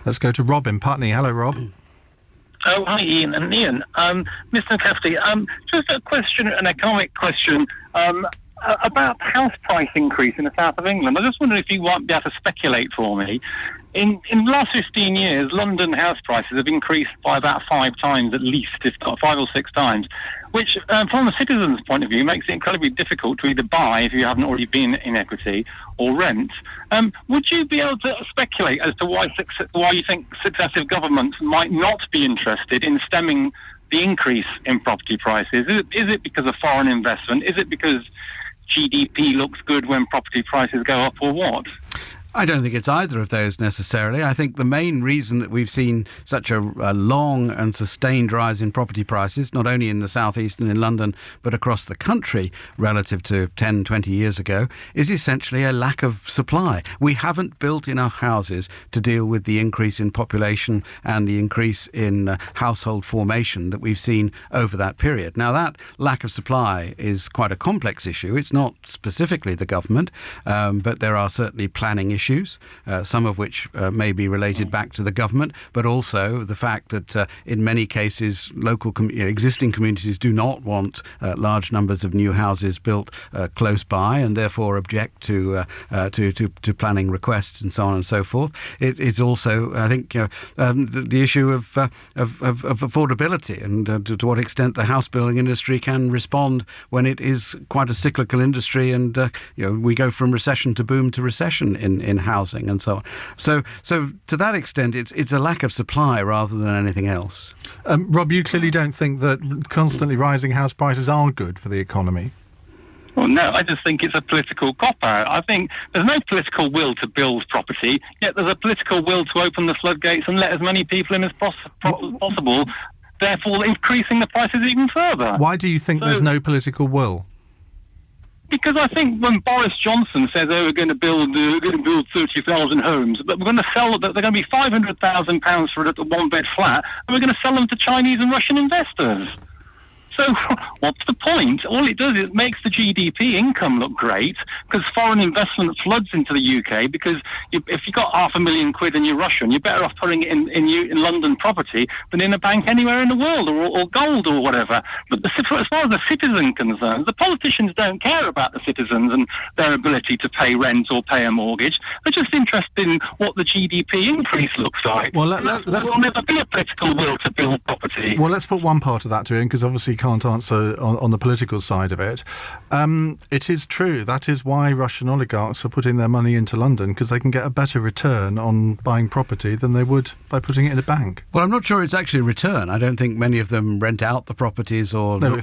Let's go to Rob in Putney. Hello, Rob. Oh, hi, Iain and Iain. Mr. McCafferty, just a question, an economic question. About the house price increase in the south of England. I just wonder if you might be able to speculate for me. In the last 15 years, London house prices have increased by about 5 times at least, if not 5 or 6 times, which from a citizen's point of view makes it incredibly difficult to either buy if you haven't already been in equity or rent. Would you be able to speculate as to why you think successive governments might not be interested in stemming the increase in property prices? Is it because of foreign investment? Is it because GDP looks good when property prices go up, or what? I don't think it's either of those necessarily. I think the main reason that we've seen such a long and sustained rise in property prices, not only in the southeast and in London, but across the country relative to 10, 20 years ago, is essentially a lack of supply. We haven't built enough houses to deal with the increase in population and the increase in household formation that we've seen over that period. Now, that lack of supply is quite a complex issue. It's not specifically the government, but there are certainly planning issues, some of which may be related back to the government, but also the fact that in many cases local existing communities do not want large numbers of new houses built close by, and therefore object to planning requests and so on and so forth. It's also, I think, the issue of affordability and to what extent the house building industry can respond when it is quite a cyclical industry, and we go from recession to boom to recession in housing and so on. So to that extent, it's a lack of supply rather than anything else. Rob, you clearly don't think that constantly rising house prices are good for the economy. Well, no, I just think it's a political cop-out. I think there's no political will to build property, yet there's a political will to open the floodgates and let as many people in as possible, therefore increasing the prices even further. Why do you think there's no political will? Because I think when Boris Johnson says, we're going to build 30,000 homes, but we're going to sell, they're going to be £500,000 for a one-bed flat, and we're going to sell them to Chinese and Russian investors. So what's the point? All it does is it makes the GDP income look great, because foreign investment floods into the UK, because if you've got £500,000 and you're Russian, you're better off putting it in London property than in a bank anywhere in the world, or gold or whatever. But as far as the citizen concerned, the politicians don't care about the citizens and their ability to pay rent or pay a mortgage. They're just interested in what the GDP increase looks like. Well, there will never be a political will to build property. Well, let's put one part of that to Ian, because obviously can't answer on the political side of it. It is true. That is why Russian oligarchs are putting their money into London, because they can get a better return on buying property than they would by putting it in a bank. Well, I'm not sure it's actually a return. I don't think many of them rent out the properties or no,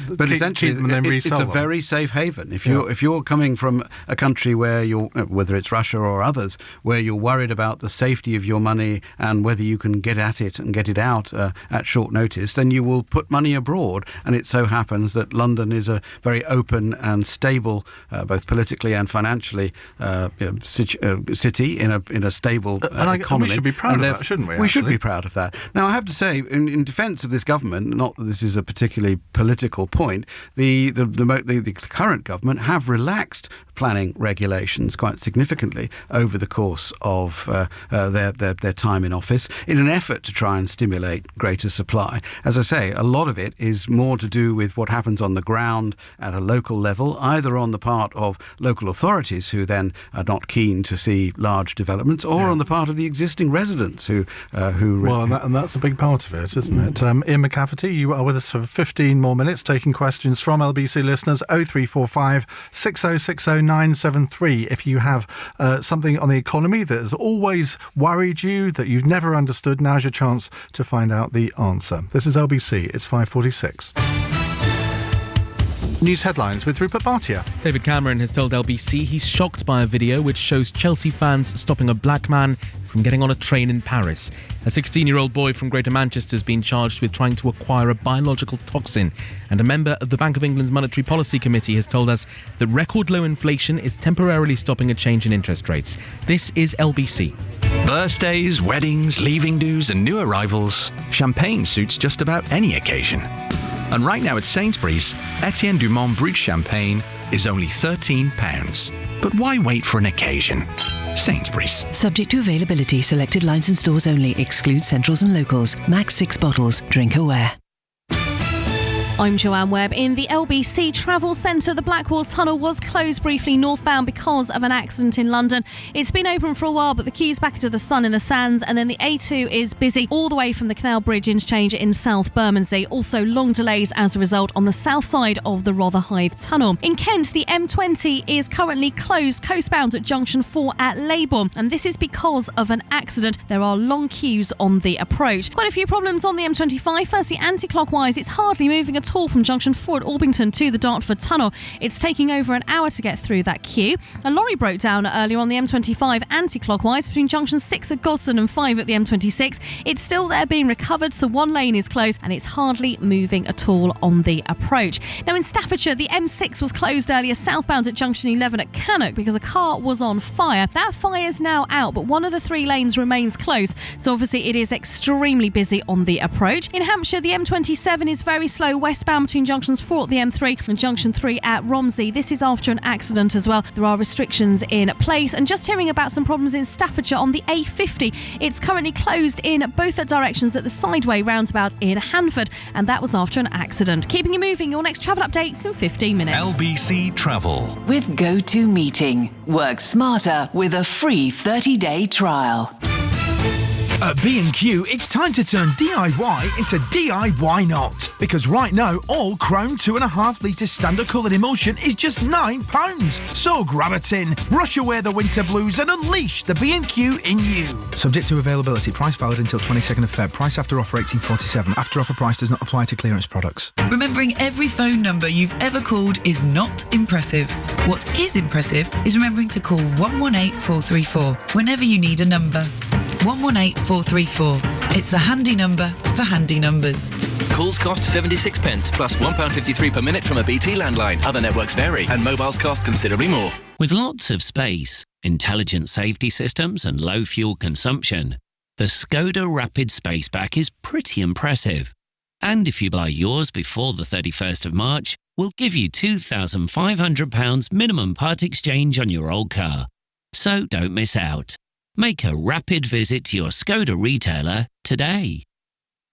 but essentially it's a very safe haven. If you're coming from a country where whether it's Russia or others, where you're worried about the safety of your money and whether you can get at it and get it out at short notice, then you will put money abroad. And it so happens that London is a very open and stable, both politically and financially, city in a stable economy. And we should be proud of that, shouldn't we? We should be proud of that. Now, I have to say, in defence of this government, not that this is a particularly political point, the current government have relaxed planning regulations quite significantly over the course of their time in office in an effort to try and stimulate greater supply. As I say, a lot of it is more to do with what happens on the ground at a local level, either on the part of local authorities who then are not keen to see large developments, or on the part of the existing residents who and that's a big part of it, isn't it? Iain McCafferty, you are with us for 15 more minutes, taking questions from LBC listeners. 0345 6060 973. If you have something on the economy that has always worried you, that you've never understood, now's your chance to find out the answer. This is LBC. It's 5:46. News headlines with Rupert Bhatia. David Cameron has told LBC he's shocked by a video which shows Chelsea fans stopping a black man from getting on a train in Paris. A 16-year-old boy from Greater Manchester has been charged with trying to acquire a biological toxin, and a member of the Bank of England's Monetary Policy Committee has told us that record low inflation is temporarily stopping a change in interest rates. This is LBC. Birthdays, weddings, leaving dues and new arrivals. Champagne suits just about any occasion. And right now at Sainsbury's, Etienne Dumont Brut Champagne is only £13. But why wait for an occasion? Sainsbury's. Subject to availability. Selected lines and stores only. Exclude centrals and locals. Max 6 bottles. Drink aware. I'm Joanne Webb. In the LBC Travel Centre, the Blackwall Tunnel was closed briefly northbound because of an accident in London. It's been open for a while, but the queue's back into the sun in the sands, and then the A2 is busy all the way from the Canal Bridge interchange in South Bermondsey. Also long delays as a result on the south side of the Rotherhithe Tunnel. In Kent, the M20 is currently closed coastbound at Junction 4 at Leybourne, and this is because of an accident. There are long queues on the approach. Quite a few problems on the M25. Firstly, anti-clockwise, it's hardly moving at at all from junction 4 at Albington to the Dartford Tunnel. It's taking over an hour to get through that queue. A lorry broke down earlier on the M25 anti-clockwise between junction 6 at Godson and 5 at the M26. It's still there being recovered, so one lane is closed and it's hardly moving at all on the approach. Now in Staffordshire, the M6 was closed earlier southbound at junction 11 at Cannock because a car was on fire. That fire is now out, but one of the 3 lanes remains closed, so obviously it is extremely busy on the approach. In Hampshire, the M27 is very slow westbound between junctions 4 at the M3 and junction 3 at Romsey. This is after an accident as well. There are restrictions in place. And just hearing about some problems in Staffordshire on the A50. It's currently closed in both directions at the Sideway roundabout in Hanford, and that was after an accident. Keeping you moving, your next travel updates in 15 minutes. LBC Travel. With GoToMeeting. Work smarter with a free 30-day trial. At B&Q, it's time to turn DIY into DIY not. Because right now, all Crown 2.5 litre standard coloured emulsion is just £9. So grab a tin, brush away the winter blues and unleash the B&Q in you. Subject to availability. Price valid until 22nd of Feb. Price after offer 1847. After offer price does not apply to clearance products. Remembering every phone number you've ever called is not impressive. What is impressive is remembering to call 118434 whenever you need a number. 118434. It's the handy number for handy numbers. Calls cost 76 pence plus £1.53 per minute from a BT landline. Other networks vary and mobiles cost considerably more. With lots of space, intelligent safety systems and low fuel consumption, the Skoda Rapid Spaceback is pretty impressive. And if you buy yours before the 31st of March, we'll give you £2,500 minimum part exchange on your old car. So don't miss out. Make a rapid visit to your Skoda retailer today.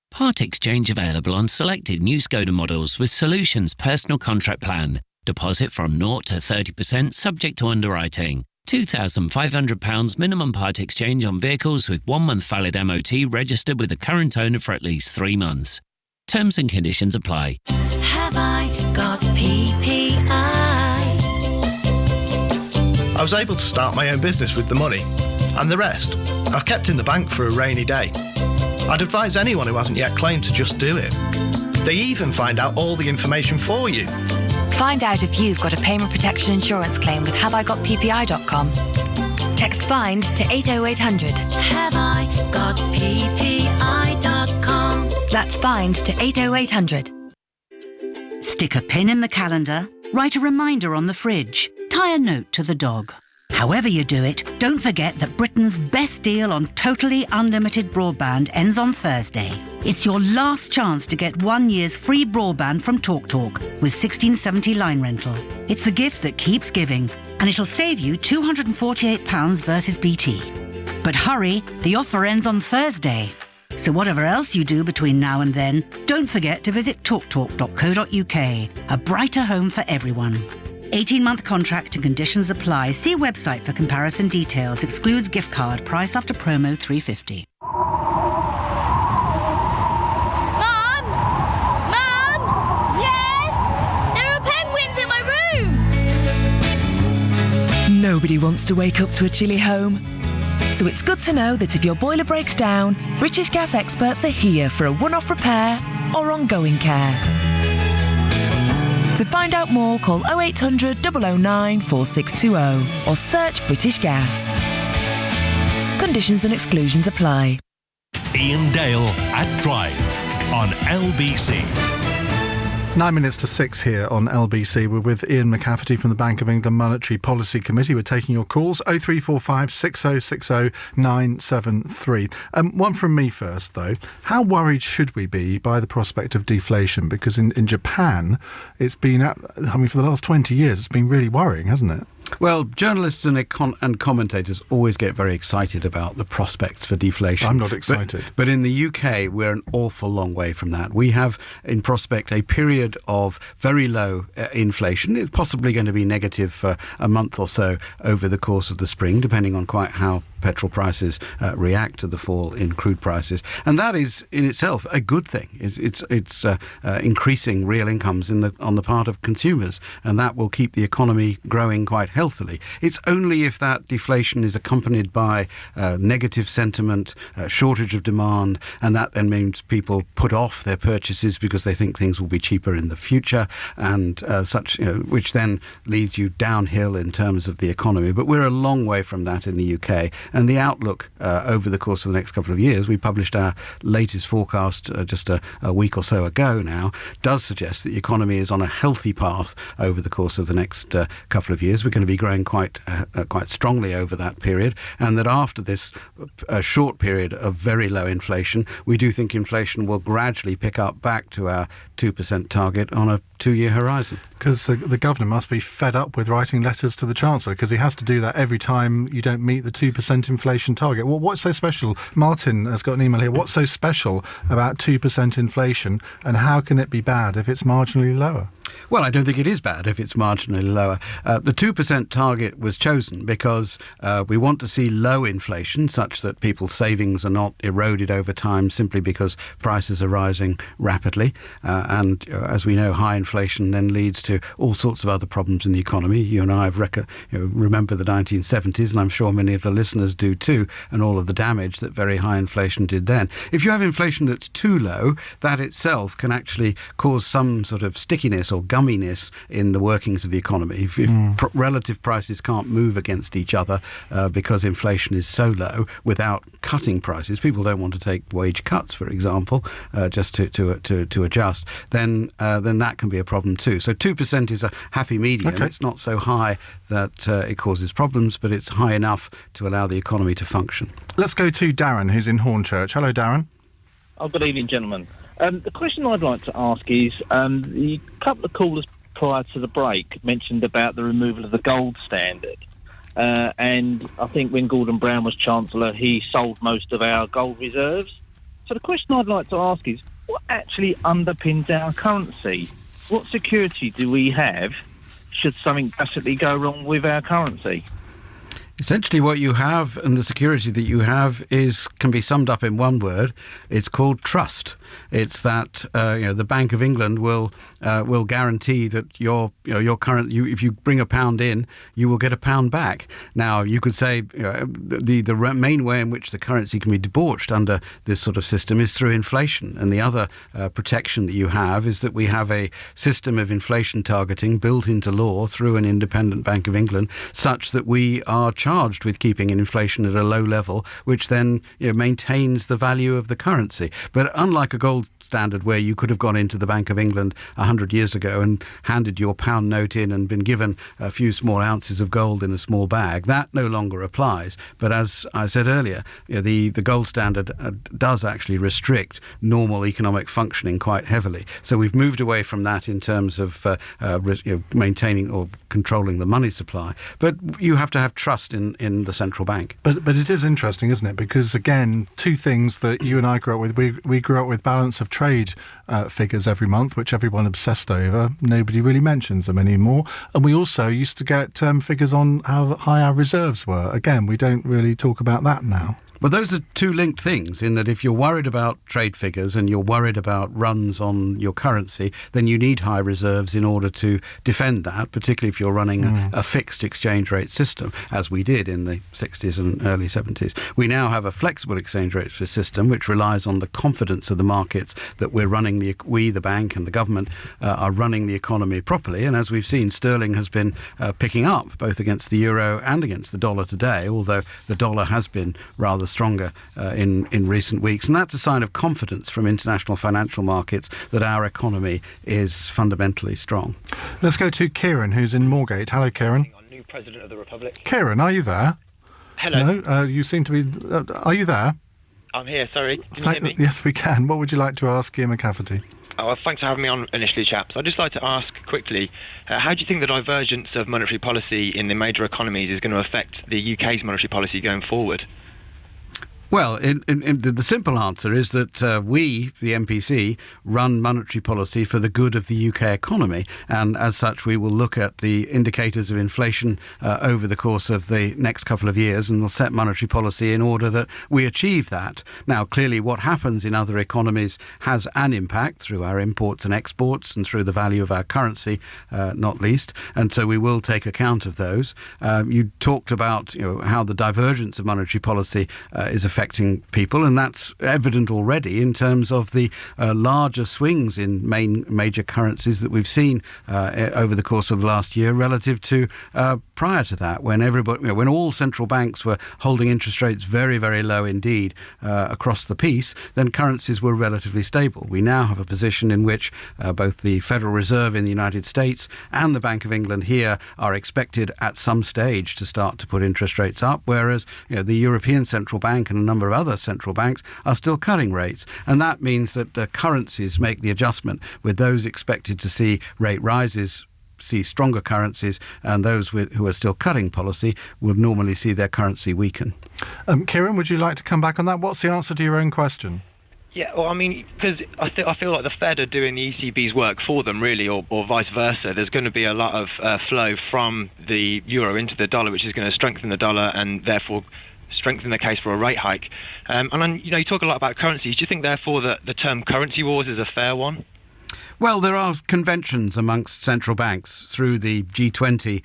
Part exchange available on selected new Skoda models with Solutions Personal Contract Plan. Deposit from 0 to 30% subject to underwriting. £2,500 minimum part exchange on vehicles with 1 month valid MOT registered with a current owner for at least 3 months. Terms and conditions apply. Have I got PPI? I was able to start my own business with the money. And the rest, I've kept in the bank for a rainy day. I'd advise anyone who hasn't yet claimed to just do it. They even find out all the information for you. Find out if you've got a payment protection insurance claim with haveigotppi.com. Text FIND to 80800. Have I got PPI.com? That's FIND to 80800. Stick a pin in the calendar, write a reminder on the fridge, tie a note to the dog. However you do it, don't forget that Britain's best deal on totally unlimited broadband ends on Thursday. It's your last chance to get 1 year's free broadband from TalkTalk with 1670 line rental. It's the gift that keeps giving, and it'll save you £248 versus BT. But hurry, the offer ends on Thursday. So whatever else you do between now and then, don't forget to visit talktalk.co.uk, a brighter home for everyone. 18-month contract and conditions apply. See website for comparison details. Excludes gift card. Price after promo £3.50. Mum! Mum! Yes! There are penguins in my room! Nobody wants to wake up to a chilly home. So it's good to know that if your boiler breaks down, British Gas experts are here for a one-off repair or ongoing care. To find out more, call 0800 009 4620 or search British Gas. Conditions and exclusions apply. Iain Dale at Drive on LBC. 9 minutes to 6 here on LBC. We're with Iain McCafferty from the Bank of England Monetary Policy Committee. We're taking your calls, 0345 6060 973. One from me first, though. How worried should we be by the prospect of deflation? Because in Japan, it's been, for the last 20 years, it's been really worrying, hasn't it? Well, journalists and commentators always get very excited about the prospects for deflation. I'm not excited. But in the UK, we're an awful long way from that. We have in prospect a period of very low inflation. It's possibly going to be negative for a month or so over the course of the spring, depending on quite how petrol prices react to the fall in crude prices, and that is in itself a good thing. It's increasing real incomes on the part of consumers, and that will keep the economy growing quite healthily. It's only if that deflation is accompanied by negative sentiment, shortage of demand, and that then means people put off their purchases because they think things will be cheaper in the future, and which then leads you downhill in terms of the economy. But we're a long way from that in the UK, and the outlook over the course of the next couple of years, we published our latest forecast just a week or so ago now, does suggest that the economy is on a healthy path over the course of the next couple of years. We're going to be growing quite strongly over that period, and that after this short period of very low inflation, we do think inflation will gradually pick up back to our 2% target on a 2-year horizon. Because the governor must be fed up with writing letters to the Chancellor, because he has to do that every time you don't meet the 2% inflation target. Well, what's so special? Martin has got an email here. What's so special about 2% inflation, and how can it be bad if it's marginally lower? Well, I don't think it is bad if it's marginally lower. The 2% target was chosen because we want to see low inflation, such that people's savings are not eroded over time simply because prices are rising rapidly. And as we know, high inflation then leads to all sorts of other problems in the economy. You and I have remember the 1970s, and I'm sure many of the listeners do too, and all of the damage that very high inflation did then. If you have inflation that's too low, that itself can actually cause some sort of stickiness or gumminess in the workings of the economy. If relative prices can't move against each other because inflation is so low without cutting prices, people don't want to take wage cuts, for example, just to adjust, then that can be a problem too. So 2% is a happy medium. Okay. It's not so high that it causes problems, but it's high enough to allow the economy to function. Let's go to Darren, who's in Hornchurch. Hello, Darren. Oh, good evening, gentlemen. The question I'd like to ask is, the couple of callers prior to the break mentioned about the removal of the gold standard. And I think when Gordon Brown was Chancellor, he sold most of our gold reserves. So the question I'd like to ask is, what actually underpins our currency? What security do we have should something drastically go wrong with our currency? Essentially what you have, and the security that you have, can be summed up in one word. It's called trust. It's that the Bank of England will guarantee that if you bring a pound in, you will get a pound back. Now, you could say the main way in which the currency can be debauched under this sort of system is through inflation. And the other protection that you have is that we have a system of inflation targeting built into law through an independent Bank of England, such that we are charged with keeping inflation at a low level, which then maintains the value of the currency. But unlike a gold standard where you could have gone into the Bank of England 100 years ago and handed your pound note in and been given a few small ounces of gold in a small bag, that no longer applies. But as I said earlier, the gold standard does actually restrict normal economic functioning quite heavily. So we've moved away from that in terms of maintaining or controlling the money supply. But you have to have trust in the central bank. But it is interesting, isn't it? Because, again, two things that you and I grew up with. We grew up with balance of trade figures every month, which everyone obsessed over. Nobody really mentions them anymore. And we also used to get figures on how high our reserves were. Again, we don't really talk about that now. Well, those are two linked things, in that if you're worried about trade figures and you're worried about runs on your currency, then you need high reserves in order to defend that, particularly if you're running a fixed exchange rate system, as we did in the 60s and early 70s. We now have a flexible exchange rate system which relies on the confidence of the markets that we're running the bank and the government are running the economy properly. And as we've seen, sterling has been picking up both against the euro and against the dollar today, although the dollar has been rather stronger in recent weeks. And that's a sign of confidence from international financial markets that our economy is fundamentally strong. Let's go to Kieran, who's in Moorgate. Hello, Kieran. New President of the Republic. Kieran, are you there? Hello. No, you seem to be... are you there? I'm here, sorry. Can you hear me? Yes, we can. What would you like to ask Iain McCafferty? Oh, well, thanks for having me on initially, chaps. I'd just like to ask quickly, how do you think the divergence of monetary policy in the major economies is going to affect the UK's monetary policy going forward? Well, the simple answer is that we, the MPC, run monetary policy for the good of the UK economy, and as such we will look at the indicators of inflation over the course of the next couple of years, and we'll set monetary policy in order that we achieve that. Now, clearly what happens in other economies has an impact through our imports and exports and through the value of our currency, not least, and so we will take account of those. You talked about how the divergence of monetary policy is affecting people, and that's evident already in terms of the larger swings in major currencies that we've seen over the course of the last year relative to prior to that, when when all central banks were holding interest rates very, very low indeed across the piece, then currencies were relatively stable. We now have a position in which both the Federal Reserve in the United States and the Bank of England here are expected at some stage to start to put interest rates up, whereas the European Central Bank and a number of other central banks are still cutting rates. And that means that currencies make the adjustment, with those expected to see rate rises see stronger currencies, and those who are still cutting policy would normally see their currency weaken. Kieran, would you like to come back on that? What's the answer to your own question? Yeah, well, I mean, because I feel like the Fed are doing the ECB's work for them, really, or vice versa. There's going to be a lot of flow from the euro into the dollar, which is going to strengthen the dollar and therefore strengthen the case for a rate hike. And then, you talk a lot about currencies. Do you think, therefore, that the term currency wars is a fair one? Well, there are conventions amongst central banks through the G20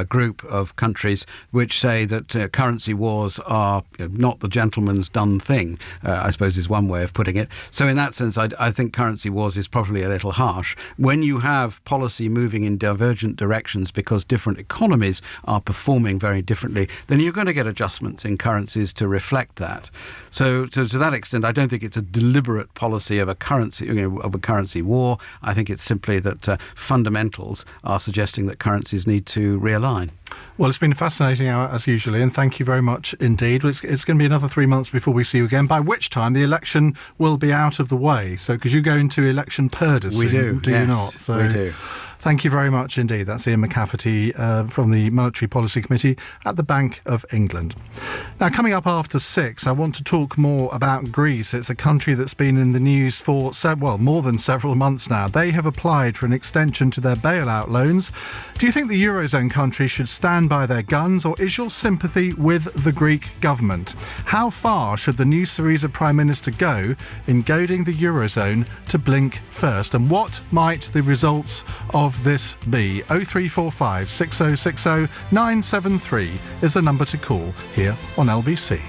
group of countries which say that currency wars are not the gentleman's done thing, I suppose is one way of putting it. So in that sense, I think currency wars is probably a little harsh. When you have policy moving in divergent directions because different economies are performing very differently, then you're going to get adjustments in currencies to reflect that. So to that extent, I don't think it's a deliberate policy of a currency war. I think it's simply that fundamentals are suggesting that currencies need to realign. Well, it's been a fascinating hour as usual, and thank you very much indeed. It's going to be another 3 months before we see you again, by which time the election will be out of the way. So, because you go into election purdah soon, do you not? So, we do. Thank you very much indeed. That's Iain McCafferty from the Monetary Policy Committee at the Bank of England. Now, coming up after 6, I want to talk more about Greece. It's a country that's been in the news for, more than several months now. They have applied for an extension to their bailout loans. Do you think the Eurozone countries should stand by their guns, or is your sympathy with the Greek government? How far should the new Syriza Prime Minister go in goading the Eurozone to blink first? And what might the results of this be? 0345 6060 973 is the number to call here on LBC.